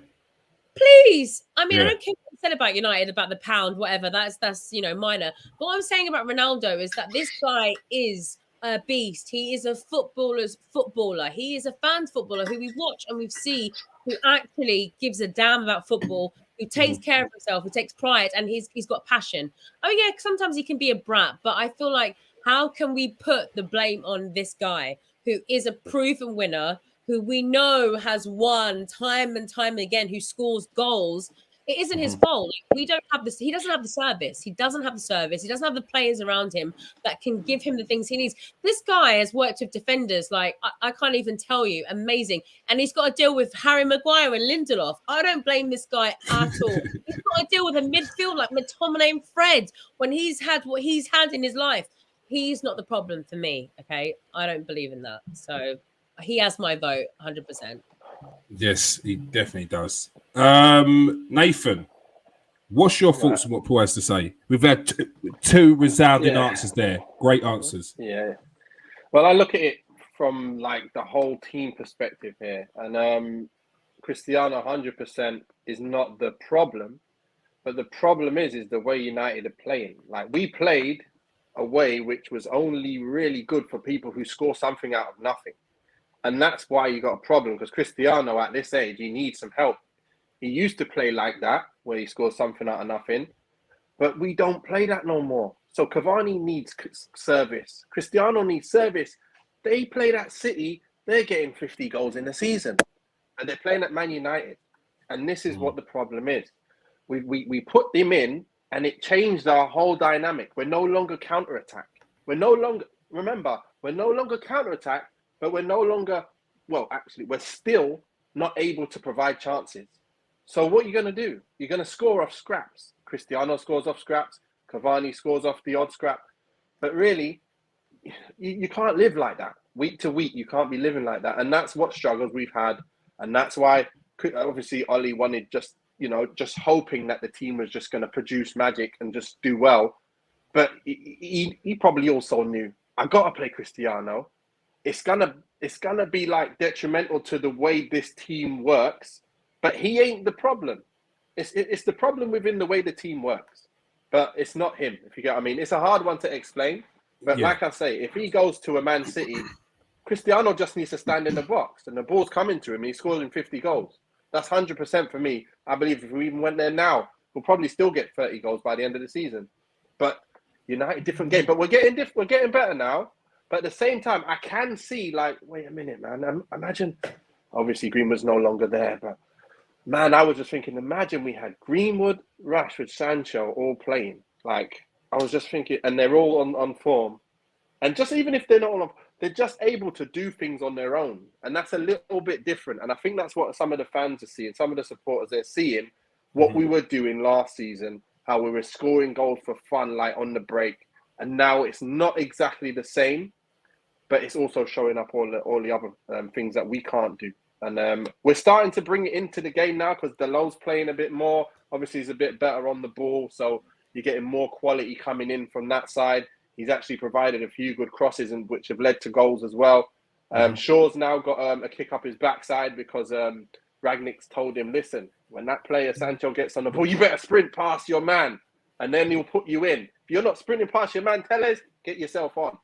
Please. I mean, I don't care what you said about United, about the pound, whatever. That's minor. But what I'm saying about Ronaldo is that this guy is a beast. He is a footballer. He is a fan footballer who we watch and we see who actually gives a damn about football, who takes care of himself, who takes pride, and he's got passion. Oh yeah, sometimes he can be a brat, but I feel like how can we put the blame on this guy who is a proven winner, who we know has won time and time again, who scores goals? It isn't his fault. Like, we don't have this. He doesn't have the service. He doesn't have the service. He doesn't have the players around him that can give him the things he needs. This guy has worked with defenders like I can't even tell you, amazing. And he's got to deal with Harry Maguire and Lindelof. I don't blame this guy at all. He's got to deal with a midfield like McTominay and Fred when he's had what he's had in his life. He's not the problem for me. Okay, I don't believe in that. So he has my vote, 100%. Yes, he definitely does. Nathan, what's your thoughts on what Paul has to say? We've had two resounding answers there. Great answers. Yeah. Well, I look at it from like the whole team perspective here, and Cristiano 100% is not the problem, but the problem is the way United are playing. Like, we played a way which was only really good for people who score something out of nothing. And that's why you got a problem, because Cristiano at this age, he needs some help. He used to play like that, where he scores something out of nothing, but we don't play that no more. So Cavani needs service. Cristiano needs service. They played at City, they're getting 50 goals in a season, and they're playing at Man United. And this is what the problem is. We put them in, and it changed our whole dynamic. We're no longer counter-attack. We're no longer counter-attack, but we're no longer, well, actually, we're still not able to provide chances. So what are you going to do? You're going to score off scraps. Cristiano scores off scraps. Cavani scores off the odd scrap. But really, you can't live like that. Week to week, you can't be living like that. And that's what struggles we've had. And that's why, obviously, Ollie wanted just hoping that the team was just going to produce magic and just do well. But he probably also knew, I got to play Cristiano. It's gonna be like detrimental to the way this team works, but he ain't the problem. It's the problem within the way the team works, but it's not him. If you get what I mean, it's a hard one to explain. But like I say, if he goes to a Man City, Cristiano just needs to stand in the box, and the ball's coming to him, and he's scoring 50 goals. That's 100% for me. I believe if we even went there now, we'll probably still get 30 goals by the end of the season. But United, different game. But we're getting better now. But at the same time, I can see, like, wait a minute, man. Imagine, obviously Greenwood's no longer there, but man, I was just thinking, imagine we had Greenwood, Rashford, Sancho all playing. Like, I was just thinking, and they're all on form. And just even if they're not on, they're just able to do things on their own. And that's a little bit different. And I think that's what some of the fans are seeing, some of the supporters, they're seeing what we were doing last season, how we were scoring goals for fun, like on the break. And now it's not exactly the same. But it's also showing up all the other things that we can't do. And we're starting to bring it into the game now because Dalot's playing a bit more. Obviously, he's a bit better on the ball. So you're getting more quality coming in from that side. He's actually provided a few good crosses, which have led to goals as well. Shaw's now got a kick up his backside because Rangnick's told him, listen, when that player Sancho gets on the ball, you better sprint past your man. And then he'll put you in. If you're not sprinting past your man, Telles, get yourself on.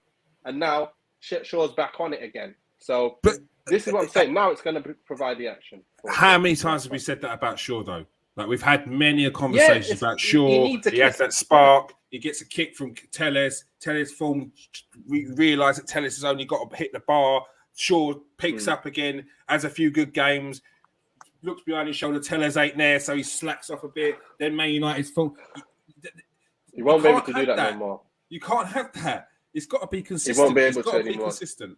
And now Shaw's back on it again. So this is what I'm saying. Now it's going to provide the action. How many times have we said that about Shaw, though? Like, we've had many a conversation about Shaw. He has that spark. He gets a kick from Telles. Telles realise that Telles has only got to hit the bar. Shaw picks up again, has a few good games, looks behind his shoulder. Telles ain't there, so he slacks off a bit. Then Man United's fault. You won't be able to do that no more. You can't have that. It's got to be consistent. You won't be able to anymore. Consistent.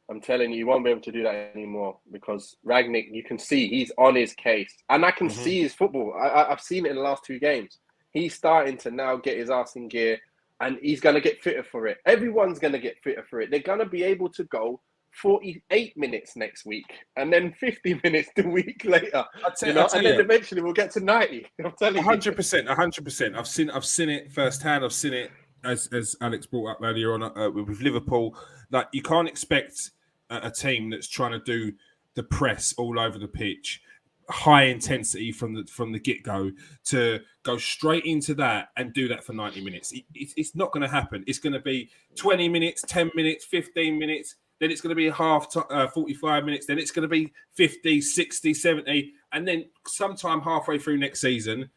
I'm telling you, you won't be able to do that anymore because Rangnick, you can see he's on his case. And I can see his football. I've seen it in the last 2 games. He's starting to now get his ass in gear and he's going to get fitter for it. Everyone's going to get fitter for it. They're going to be able to go 48 minutes next week and then 50 minutes the week later. And then eventually we'll get to 90. I'm telling you. 100%. I've seen it firsthand. I've seen it as Alex brought up earlier on with Liverpool. Like, you can't expect a team that's trying to do the press all over the pitch, high intensity from the get-go to go straight into that and do that for 90 minutes. It's not going to happen. It's going to be 20 minutes, 10 minutes, 15 minutes. Then it's going to be 45 minutes. Then it's going to be 50, 60, 70. And then sometime halfway through next season,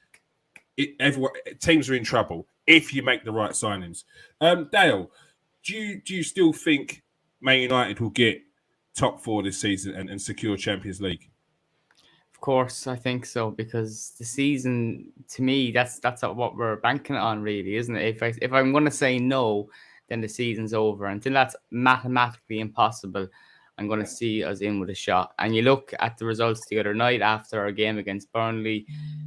teams are in trouble if you make the right signings. Dale, do you still think Man United will get top 4 this season and secure Champions League? Of course, I think so, because the season, to me, that's what we're banking on, really, isn't it? If I'm going to say no, then the season's over. Until that's mathematically impossible, I'm going to see us in with a shot. And you look at the results the other night after our game against Burnley,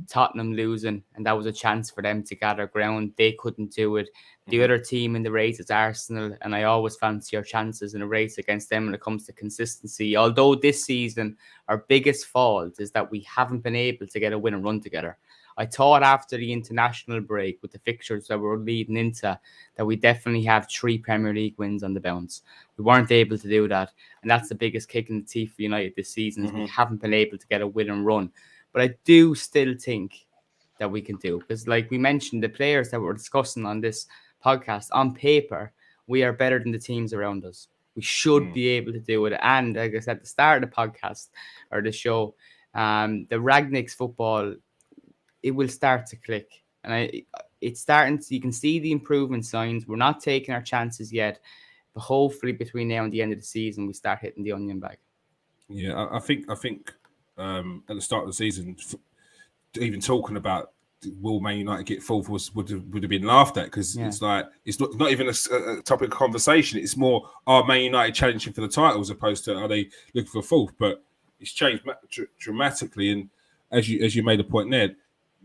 Tottenham losing, and that was a chance for them to gather ground. They couldn't do it. The other team in the race is Arsenal, and I always fancy our chances in a race against them when it comes to consistency. Although this season, our biggest fault is that we haven't been able to get a win and run together. I thought after the international break with the fixtures that we're leading into that we definitely have 3 Premier League wins on the bounce. We weren't able to do that, and that's the biggest kick in the teeth for United this season is we haven't been able to get a win and run. But I do still think that we can do, because like we mentioned, the players that we're discussing on this podcast, on paper, we are better than the teams around us. We should be able to do it. And like I said at the start of the podcast or the show, the Rangnick's football, it will start to click. And it's starting to, you can see the improvement signs. We're not taking our chances yet, but hopefully between now and the end of the season, we start hitting the onion bag. Yeah, I think at the start of the season, even talking about will Man United get 4th would have been laughed at, because it's like it's not even a topic of conversation. It's more, are Man United challenging for the title as opposed to are they looking for 4th? But it's changed dramatically, and as you made a point there,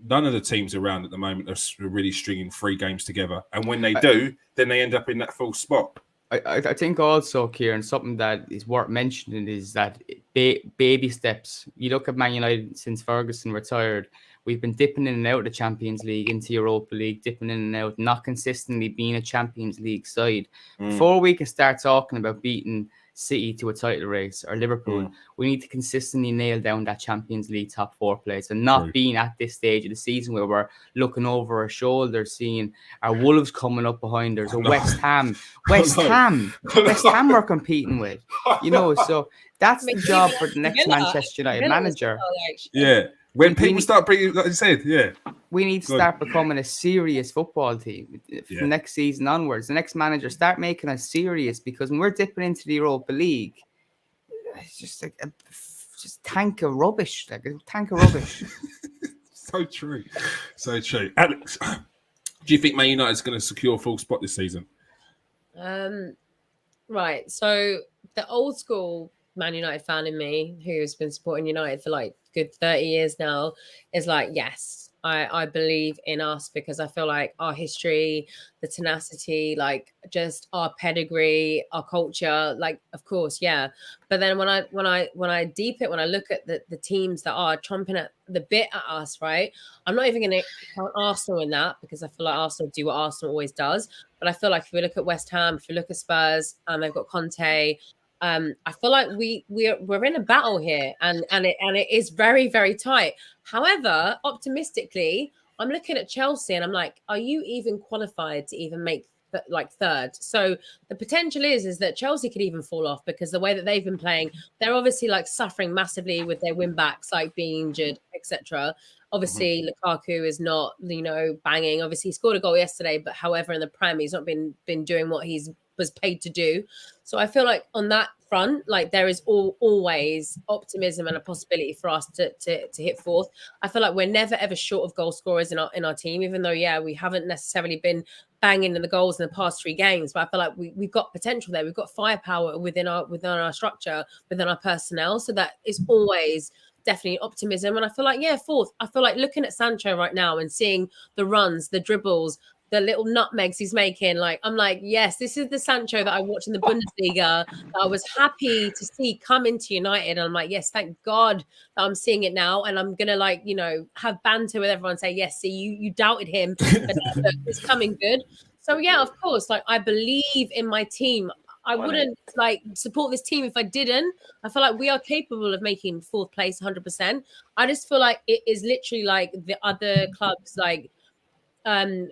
none of the teams around at the moment are really stringing 3 games together, and when they do, then they end up in that 4th spot. I think also, Kieran, something that is worth mentioning is that baby steps. You look at Man United since Ferguson retired, we've been dipping in and out of the Champions League into Europa League, dipping in and out, not consistently being a Champions League side. Before we can start talking about beating City to a title race or Liverpool, we need to consistently nail down that Champions League top 4 place, and not being at this stage of the season where we're looking over our shoulders, seeing our Wolves coming up behind us, or West Ham we're competing with, so that's the job for the next Manchester United manager. When people start bringing, like you said, we need to start becoming a serious football team from next season onwards. The next manager start making us serious, because when we're dipping into the Europa League, it's just like a tank of rubbish. So true. Alex, do you think Man United is going to secure a 4th spot this season? Right. So the old school Man United fan in me, who's been supporting United for like good 30 years now, is like, yes, I believe in us, because I feel like our history, the tenacity, like just our pedigree, our culture, like, of course, yeah. But then when I deep it, when I look at the teams that are chomping at the bit at us, right? I'm not even going to count Arsenal in that, because I feel like Arsenal do what Arsenal always does. But I feel like if we look at West Ham, if we look at Spurs, they've got Conte. I feel like we're in a battle here, and it is very, very tight. However, optimistically, I'm looking at Chelsea and I'm like, are you even qualified to even make like 3rd? So the potential is that Chelsea could even fall off, because the way that they've been playing, they're obviously like suffering massively with their win backs, like being injured, etc. Obviously, Lukaku is not, banging. Obviously, he scored a goal yesterday, but however, in the Prem, he's not been doing what he's was paid to do. So I feel like on that front, like there is always optimism and a possibility for us to hit 4th. I feel like we're never ever short of goal scorers in our team, even though we haven't necessarily been banging in the goals in the past 3 games. But I feel like we've got potential there. We've got firepower within our structure, within our personnel. So that is always definitely optimism. And I feel like 4th. I feel like looking at Sancho right now and seeing the runs, the dribbles, the little nutmegs he's making, like I'm like, yes, this is the Sancho that I watched in the Bundesliga, that I was happy to see come into United. And I'm like, yes, thank God that I'm seeing it now. And I'm gonna have banter with everyone, say, yes, see, you doubted him, but look, it's coming good. So of course, like I believe in my team. I wouldn't like support this team if I didn't. I feel like we are capable of making 4th place 100%. I just feel like it is literally like the other clubs like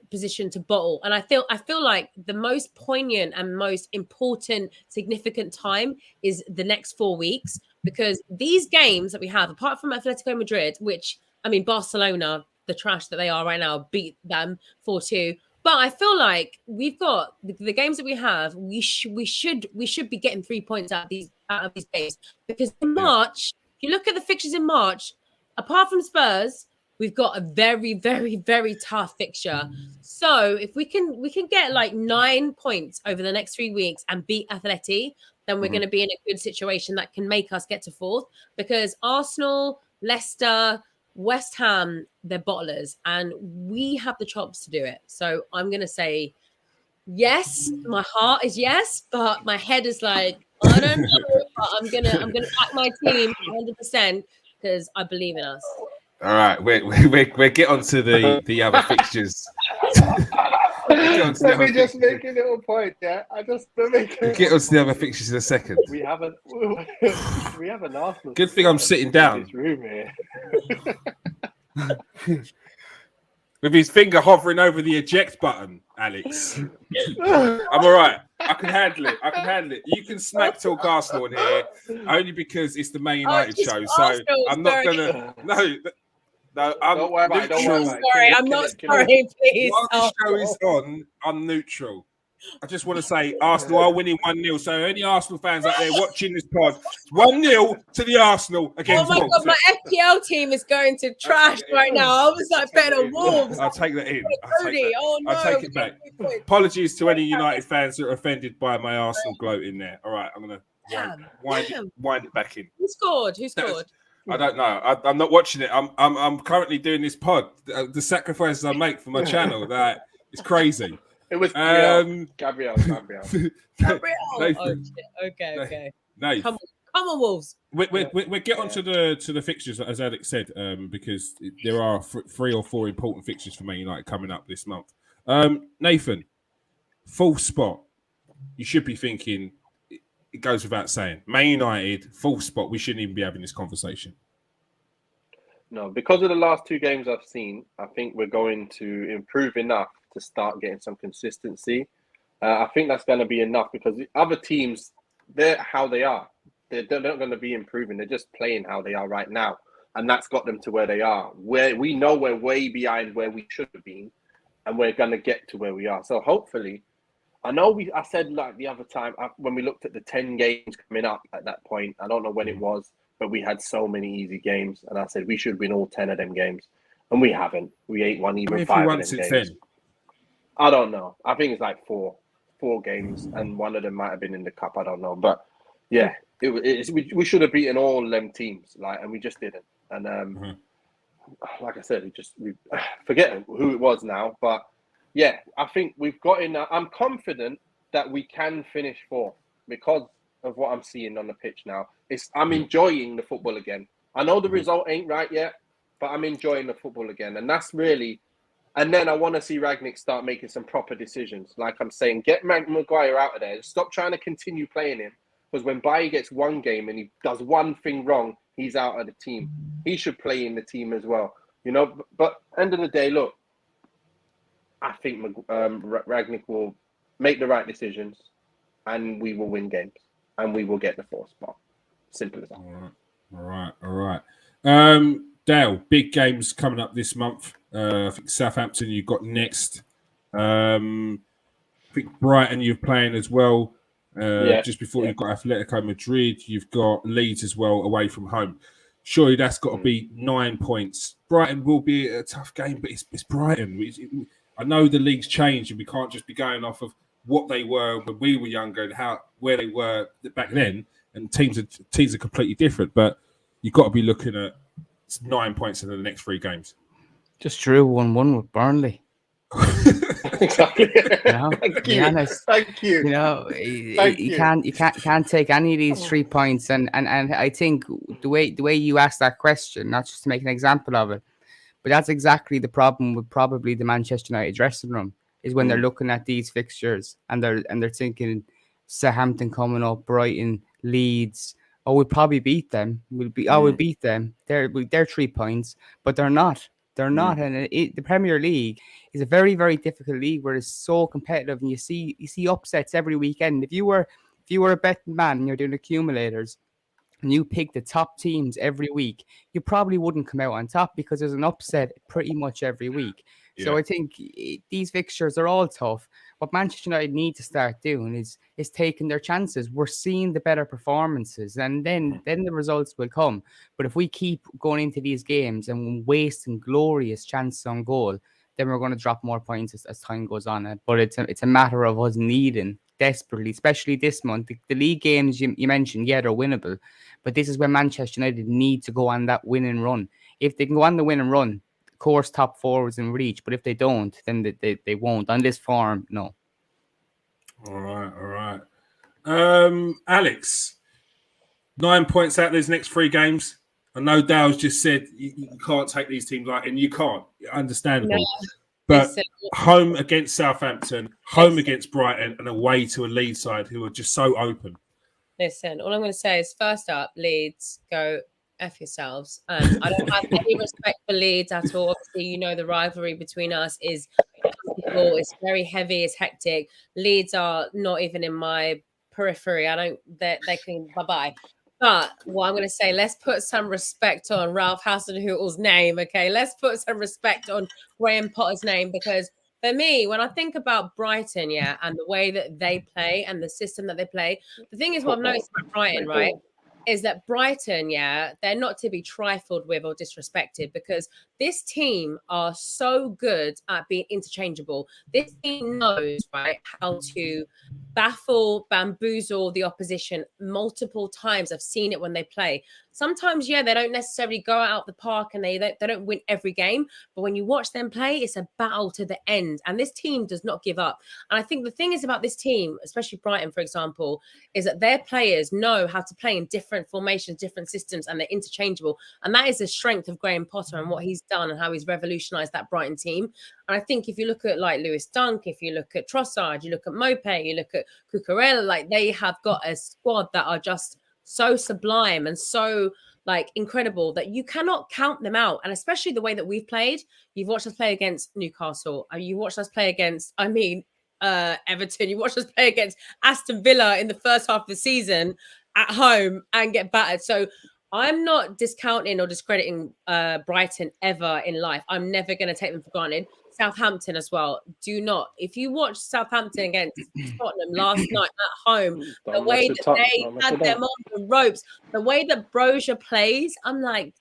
position to bottle. And I feel like the most poignant and most important, significant time is the next 4 weeks, because these games that we have, apart from Atletico Madrid, which I mean Barcelona, the trash that they are right now, beat them 4-2. But I feel like we've got the games that we have. We should be getting 3 points out of these games, because in March, if you look at the fixtures in March, apart from Spurs, we've got a very, very, very tough fixture. So if we can get like 9 points over the next 3 weeks and beat Atleti, then we're going to be in a good situation that can make us get to 4th. Because Arsenal, Leicester, West Ham, they're bottlers, and we have the chops to do it. So I'm going to say yes. My heart is yes, but my head is like, I don't know. But I'm gonna back my team 100% because I believe in us. All right, we get on to the other fixtures. Let me just make a little point. Yeah, I just make. We'll get on to the other fixtures in a second. We have an Arsenal. Good thing I'm sitting down. In this room here. With his finger hovering over the eject button, Alex. I'm all right. I can handle it. You can smack talk Arsenal in here, only because it's the Man United show. So Arsenal, I'm not gonna. No, I'm don't worry about it. Don't worry about it. Sorry, I'm not sorry, please. While the show is on, I'm neutral. I just want to say Arsenal are winning 1-0. So any Arsenal fans out there watching this pod, 1-0 to the Arsenal against Wolves. Oh my God, my FPL team is going to trash right now. I was like betting on Wolves. I'll take that in. I'll take it back. Apologies to any United fans that are offended by my Arsenal gloat in there. All right, I'm going to wind it back in. Who scored? I don't know. I'm not watching it. I'm currently doing this pod. The sacrifices I make for my channel, that is crazy. It was Gabriel. Oh, shit. Okay. Nice. Come on, Wolves. We get on to the fixtures, as Alex said, because there are 3 or 4 important fixtures for Man United coming up this month. Nathan, 4th spot. You should be thinking, it goes without saying, Man United, 4th spot. We shouldn't even be having this conversation. No, because of the last 2 games I've seen, I think we're going to improve enough to start getting some consistency. I think that's going to be enough, because the other teams, they're how they are. They're not going to be improving. They're just playing how they are right now. And that's got them to where they are. Where we know we're way behind where we should have been, and we're going to get to where we are. So hopefully, I said like the other time when we looked at the 10 games coming up at that point, I don't know when it was, but we had so many easy games. And I said we should win all 10 of them games. And we haven't. We ain't won even 5 of them games. Then? I don't know. I think it's like 4 games, and one of them might have been in the cup. I don't know, but yeah, we should have beaten all them teams, and we just didn't. And like I said, we forget who it was now, but yeah, I think we've got in. I'm confident that we can finish 4th because of what I'm seeing on the pitch now. I'm enjoying the football again. I know the result ain't right yet, but I'm enjoying the football again, and that's really. And then I want to see Rangnick start making some proper decisions. Like I'm saying, get Maguire out of there. Stop trying to continue playing him. Because when Bailly gets one game and he does one thing wrong, he's out of the team. He should play in the team as well. But end of the day, look, I think Rangnick will make the right decisions, and we will win games, and we will get the 4th spot. Simple as that. All right. Dale, big games coming up this month. I think Southampton you've got next. I think Brighton you're playing as well. Just before you've got Atletico Madrid, you've got Leeds as well away from home. Surely that's got to be 9 points. Brighton will be a tough game, but it's Brighton. I know the league's changed, and we can't just be going off of what they were when we were younger and where they were back then. And teams are completely different, but you've got to be looking at 9 points in the next 3 games. Just drew 1-1 with Burnley. Exactly. Thank you. You can't take any of these 3 points, and I think the way you asked that question, not just to make an example of it, but that's exactly the problem with probably the Manchester United dressing room, is when they're looking at these fixtures and they're thinking Southampton coming up, Brighton, Leeds. Oh, we'll probably beat them. We'll beat them. They're 3 points, but they're not. They're not. And the Premier League is a very, very difficult league where it's so competitive, and you see upsets every weekend. If you were a betting man and you're doing accumulators, and you pick the top teams every week, you probably wouldn't come out on top because there's an upset pretty much every week. Yeah. So I think these fixtures are all tough. What Manchester United need to start doing is taking their chances. We're seeing the better performances, and then the results will come. But if we keep going into these games and wasting glorious chances on goal, then we're going to drop more points as time goes on. But it's a matter of us needing desperately, especially this month. The league games you mentioned, yeah, they're winnable. But this is where Manchester United need to go on that winning run. If they can go on the winning run, of course, top 4 is in reach. But if they don't, then they won't. On this form, no. All right. Alex, 9 points out of these next 3 games. I know Dale's just said you can't take these teams like, and you can't. Understandable. No. But home against Southampton, home against Brighton, and away to a Leeds side who are just so open. Listen, all I'm going to say is, first up, Leeds, go F yourselves. I don't have any respect for Leeds at all. Obviously, you know the rivalry between us is political, it's very heavy, it's hectic. Leeds are not even in my periphery. They can bye-bye. But what I'm going to say, let's put some respect on Ralph Hasenhüttl's name, okay? Let's put some respect on Graham Potter's name, because for me, when I think about Brighton, yeah, and the way that they play and the system that they play, the thing is what I've noticed about Brighton, right, is that Brighton, yeah, they're not to be trifled with or disrespected, because this team are so good at being interchangeable. This team knows, right, how to bamboozle the opposition multiple times. I've seen it when they play. Sometimes, yeah, they don't necessarily go out the park and they don't win every game. But when you watch them play, it's a battle to the end. And this team does not give up. And I think the thing is about this team, especially Brighton, for example, is that their players know how to play in different formations, different systems, and they're interchangeable. And that is the strength of Graham Potter and what he's done and how he's revolutionized that Brighton team. And I think if you look at like Lewis Dunk, if you look at Trossard, you look at Mopé, you look at Cucurella, like they have got a squad that are just so sublime and so like incredible that you cannot count them out. And especially the way that we've played, you've watched us play against Newcastle, you watched us play against, Everton, you watched us play against Aston Villa in the first half of the season at home and get battered. So I'm not discounting or discrediting Brighton ever in life. I'm never going to take them for granted. Southampton as well. Do not. If you watch Southampton against Tottenham last night at home, the way that they had them on the ropes, the way that Brozier plays, I'm like,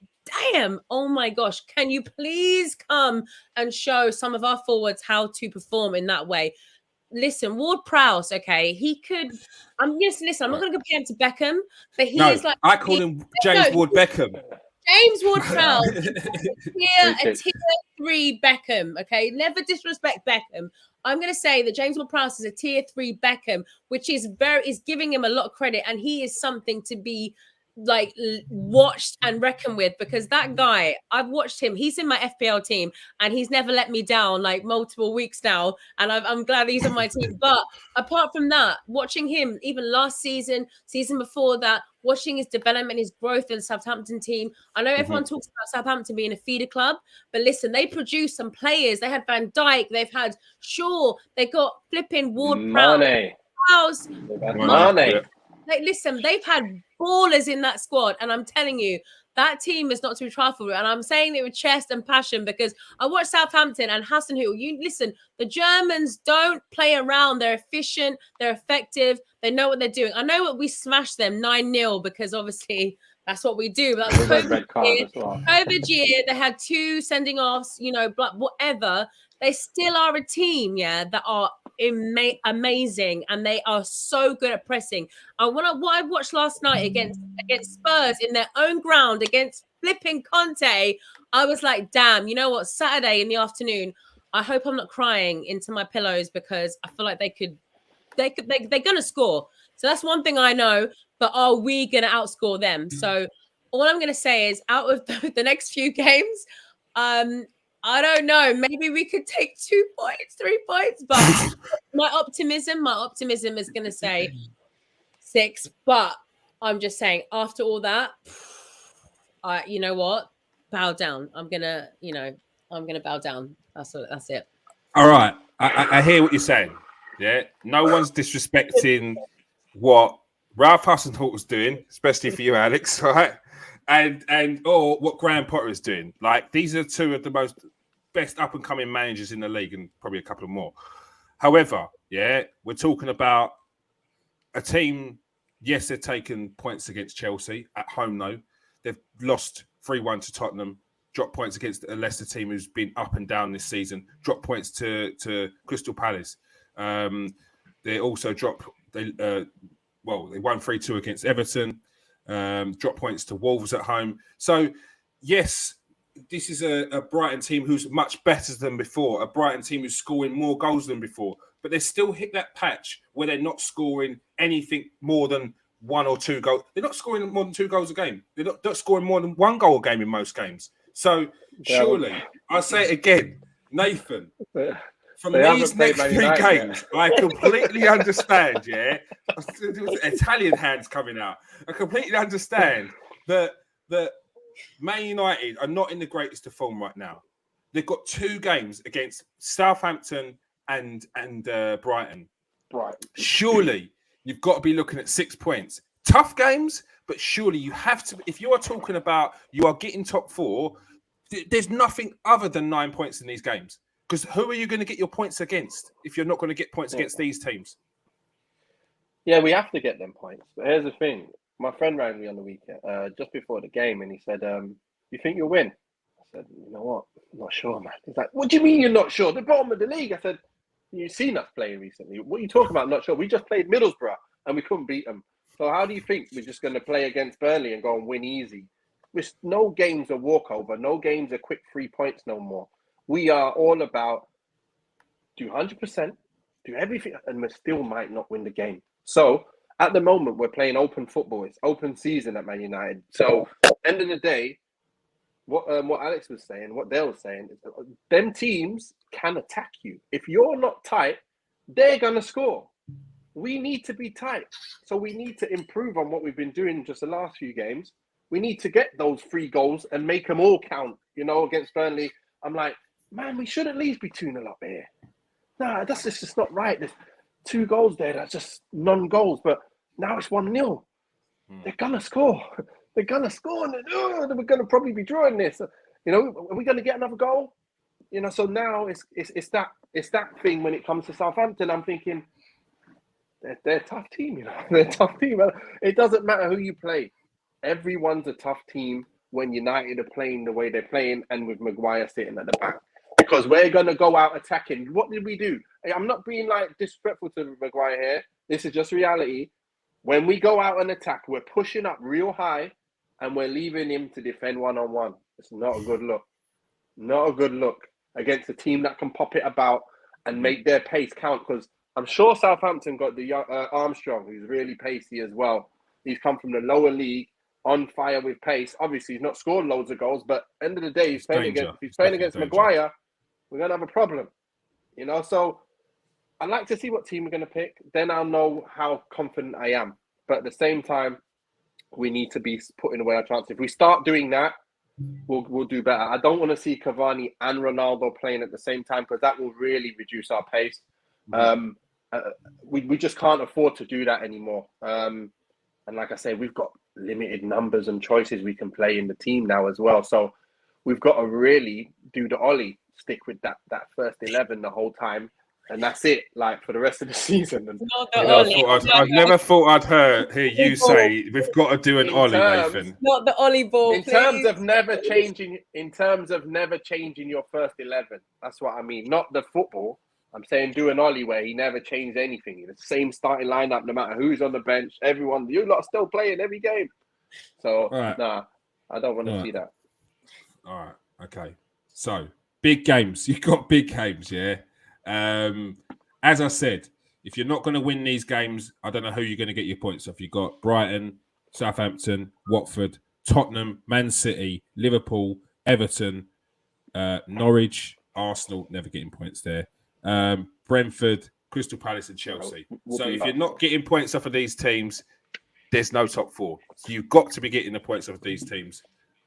damn, oh my gosh, can you please come and show some of our forwards how to perform in that way? Listen, Ward-Prowse, okay, he could. I'm not going to compare him to Beckham, but he is like. I call him James Ward-Beckham. James Ward-Prowse, a tier 3 Beckham, okay? Never disrespect Beckham. I'm going to say that James Ward-Prowse is a tier 3 Beckham, which is giving him a lot of credit, and he is something to be like watched and reckoned with, because that guy, I've watched him. He's in my FPL team, and he's never let me down like multiple weeks now, and I'm glad he's on my team. But apart from that, watching him even last season before that, watching his development, his growth in the Southampton team. I know everyone talks about Southampton being a feeder club, but listen, they produced some players. They had Van Dijk, they've had Shaw, they got flipping Ward-Prowse. Mane. Like, listen, they've had ballers in that squad, and I'm telling you, that team is not to be trifled with. And I'm saying it with chest and passion, because I watched Southampton and Hasenhüttl. You listen, the Germans don't play around. They're efficient, they're effective, they know what they're doing. I know what we smashed them 9-0 because obviously that's what we do. But COVID year, they had 2 sending offs, whatever. They still are a team, yeah, that are amazing, and they are so good at pressing. And what I watched last night against Spurs in their own ground against flipping Conte, I was like, damn, you know what? Saturday in the afternoon, I hope I'm not crying into my pillows, because I feel like they're gonna score. So that's one thing I know. But are we gonna outscore them? So all I'm gonna say is, out of the next few games, I don't know. Maybe we could take 2 points, 3 points. But my optimism is going to say 6. But I'm just saying, after all that, you know what? Bow down. I'm gonna bow down. That's it. All right. I hear what you're saying. Yeah. No one's disrespecting what Ralph Hasenhüttl was doing, especially for you, Alex, right? And or what Graham Potter is doing. Like, these are two of the most best up and coming managers in the league, and probably a couple of more. However, yeah, we're talking about a team. Yes, they've taken points against Chelsea at home, though. They've lost 3-1 to Tottenham, dropped points against a Leicester team who's been up and down this season, dropped points to Crystal Palace. They also they won 3-2 against Everton, dropped points to Wolves at home. So, yes, this is a Brighton team who's much better than before, a Brighton team who's scoring more goals than before, but they still hit that patch where they're not scoring anything more than 1 or 2 goals. They're not scoring more than 2 goals a game. They're not scoring more than 1 goal a game in most games. So surely, I say it again, Nathan, from these next 3 games, I completely understand, yeah? Italian hands coming out. I completely understand that Man United are not in the greatest of form right now. They've got 2 games against Southampton and Brighton. Right. Surely, you've got to be looking at 6 points. Tough games, but surely you have to. If you are talking about you are getting top 4, there's nothing other than 9 points in these games. Because who are you going to get your points against if you're not going to get points against these teams? Yeah, we have to get them points. But here's the thing. My friend rang me on the weekend, just before the game, and he said, you think you'll win? I said, you know what? I'm not sure, man. He's like, what do you mean you're not sure? The bottom of the league. I said, you've seen us playing recently. What are you talking about? Not sure. We just played Middlesbrough and we couldn't beat them. So how do you think we're just going to play against Burnley and go and win easy? No games are walkover. No games are quick 3 points no more. We are all about do 100%, do everything, and we still might not win the game. So at the moment, we're playing open football. It's open season at Man United. So end of the day, what Alex was saying, what Dale was saying, is that them teams can attack you. If you're not tight, they're going to score. We need to be tight. So we need to improve on what we've been doing just the last few games. We need to get those 3 goals and make them all count. You know, against Burnley, I'm like, man, we should at least be 2-0 up here. Nah, that's just not right. There's 2 goals there. That's just non-goals. But now it's 1-0. They're going to score. They're going to score. And we're going to probably be drawing this. You know, are we going to get another goal? You know, so now it's that thing when it comes to Southampton. I'm thinking, they're a tough team, you know. They're a tough team. It doesn't matter who you play. Everyone's a tough team when United are playing the way they're playing and with Maguire sitting at the back. Because we're going to go out attacking. What did we do? I'm not being like disrespectful to Maguire here. This is just reality. When we go out and attack, we're pushing up real high and we're leaving him to defend one-on-one. It's not a good look. Not a good look against a team that can pop it about and make their pace count. Because I'm sure Southampton got the Armstrong, who's really pacey as well. He's come from the lower league, on fire with pace. Obviously, he's not scored loads of goals, but end of the day, he's playing against Maguire. We're going to have a problem, you know? So I'd like to see what team we're going to pick. Then I'll know how confident I am. But at the same time, we need to be putting away our chances. If we start doing that, we'll do better. I don't want to see Cavani and Ronaldo playing at the same time because that will really reduce our pace. We just can't afford to do that anymore. And like I say, we've got limited numbers and choices we can play in the team now as well. So we've got to really do the Ollie, stick with that first 11 the whole time. And that's it, like, for the rest of the season. And, I've never thought I'd hear you say we've got to do an Ollie, Nathan. Not the Ollie ball, in terms of never changing your first 11. That's what I mean. Not the football. I'm saying do an Ollie where he never changed anything. The same starting lineup, no matter who's on the bench. Everyone, you lot are still playing every game. So, nah, I don't want to see that. All right, okay. So, big games. You've got big games, yeah? As I said, if you're not going to win these games, I don't know who you're going to get your points off. You've got Brighton, Southampton, Watford, Tottenham, Man City, Liverpool, Everton, Norwich, Arsenal, never getting points there. Brentford, Crystal Palace and Chelsea. So if you're not getting points off of these teams, there's no top 4. So you've got to be getting the points of these teams.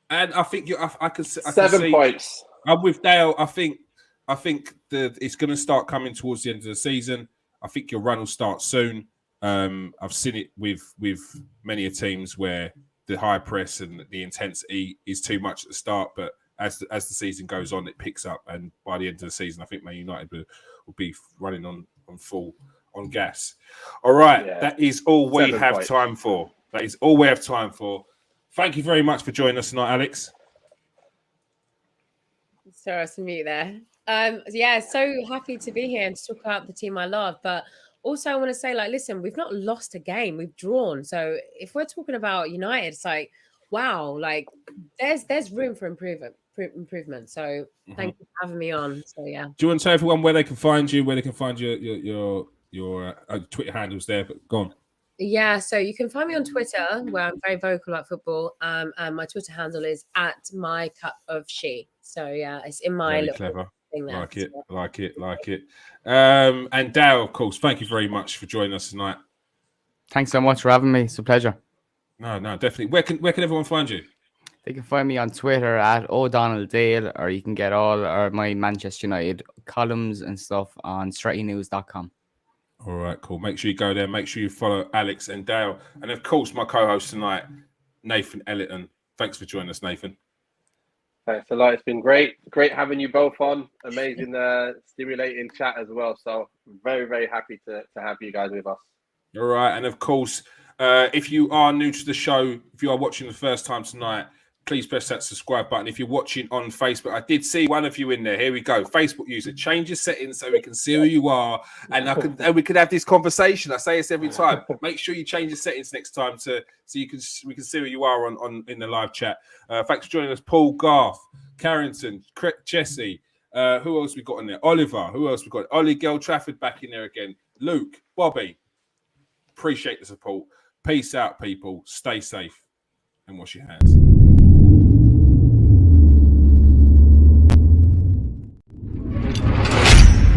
And I think I can 7 points. I'm with Dale. I think that it's going to start coming towards the end of the season. I think your run will start soon. I've seen it with many teams where the high press and the intensity is too much at the start, but as the season goes on, it picks up, and by the end of the season, I think Man United will be running on full on gas. All right, that is all we have time for. That is all we have time for. Thank you very much for joining us tonight, Alex. Sorry, I was on mute there. So happy to be here and to talk about the team I love. But also, I want to say, listen, we've not lost a game; we've drawn. So if we're talking about United, it's wow, there's room for improvement. So thank you for having me on. So yeah. Do you want to tell everyone where they can find you, where they can find your Twitter handles there? But go on. Yeah, so you can find me on Twitter, where I'm very vocal about football. And my Twitter handle is @mycupofshe. So yeah, it's in my very little clever. Thing there. Like it. And Dale, of course, thank you very much for joining us tonight. Thanks so much for having me. It's a pleasure. No, definitely. Where can everyone find you? They can find me on Twitter @O'DonnellDale, or you can get all my Manchester United columns and stuff on strettynews.com. All right, cool. Make sure you go there. Make sure you follow Alex and Dale. And of course, my co-host tonight, Nathan Ellington. Thanks for joining us, Nathan. Thanks a lot. It's been great having you both on. Amazing, stimulating chat as well. So very, very happy to have you guys with us. All right. And of course, if you are new to the show, if you are watching the first time tonight, please press that subscribe button. If you're watching on Facebook, I did see one of you in there. Here we go. Facebook user, change your settings so we can see who you are, and we can have this conversation. I say this every time. Make sure you change your settings next time so we can see who you are on in the live chat. Thanks for joining us, Paul, Garth, Carrington, Jesse. Who else we got in there? Oliver. Who else we got? Ollie Girl Trafford back in there again. Luke, Bobby. Appreciate the support. Peace out, people. Stay safe and wash your hands.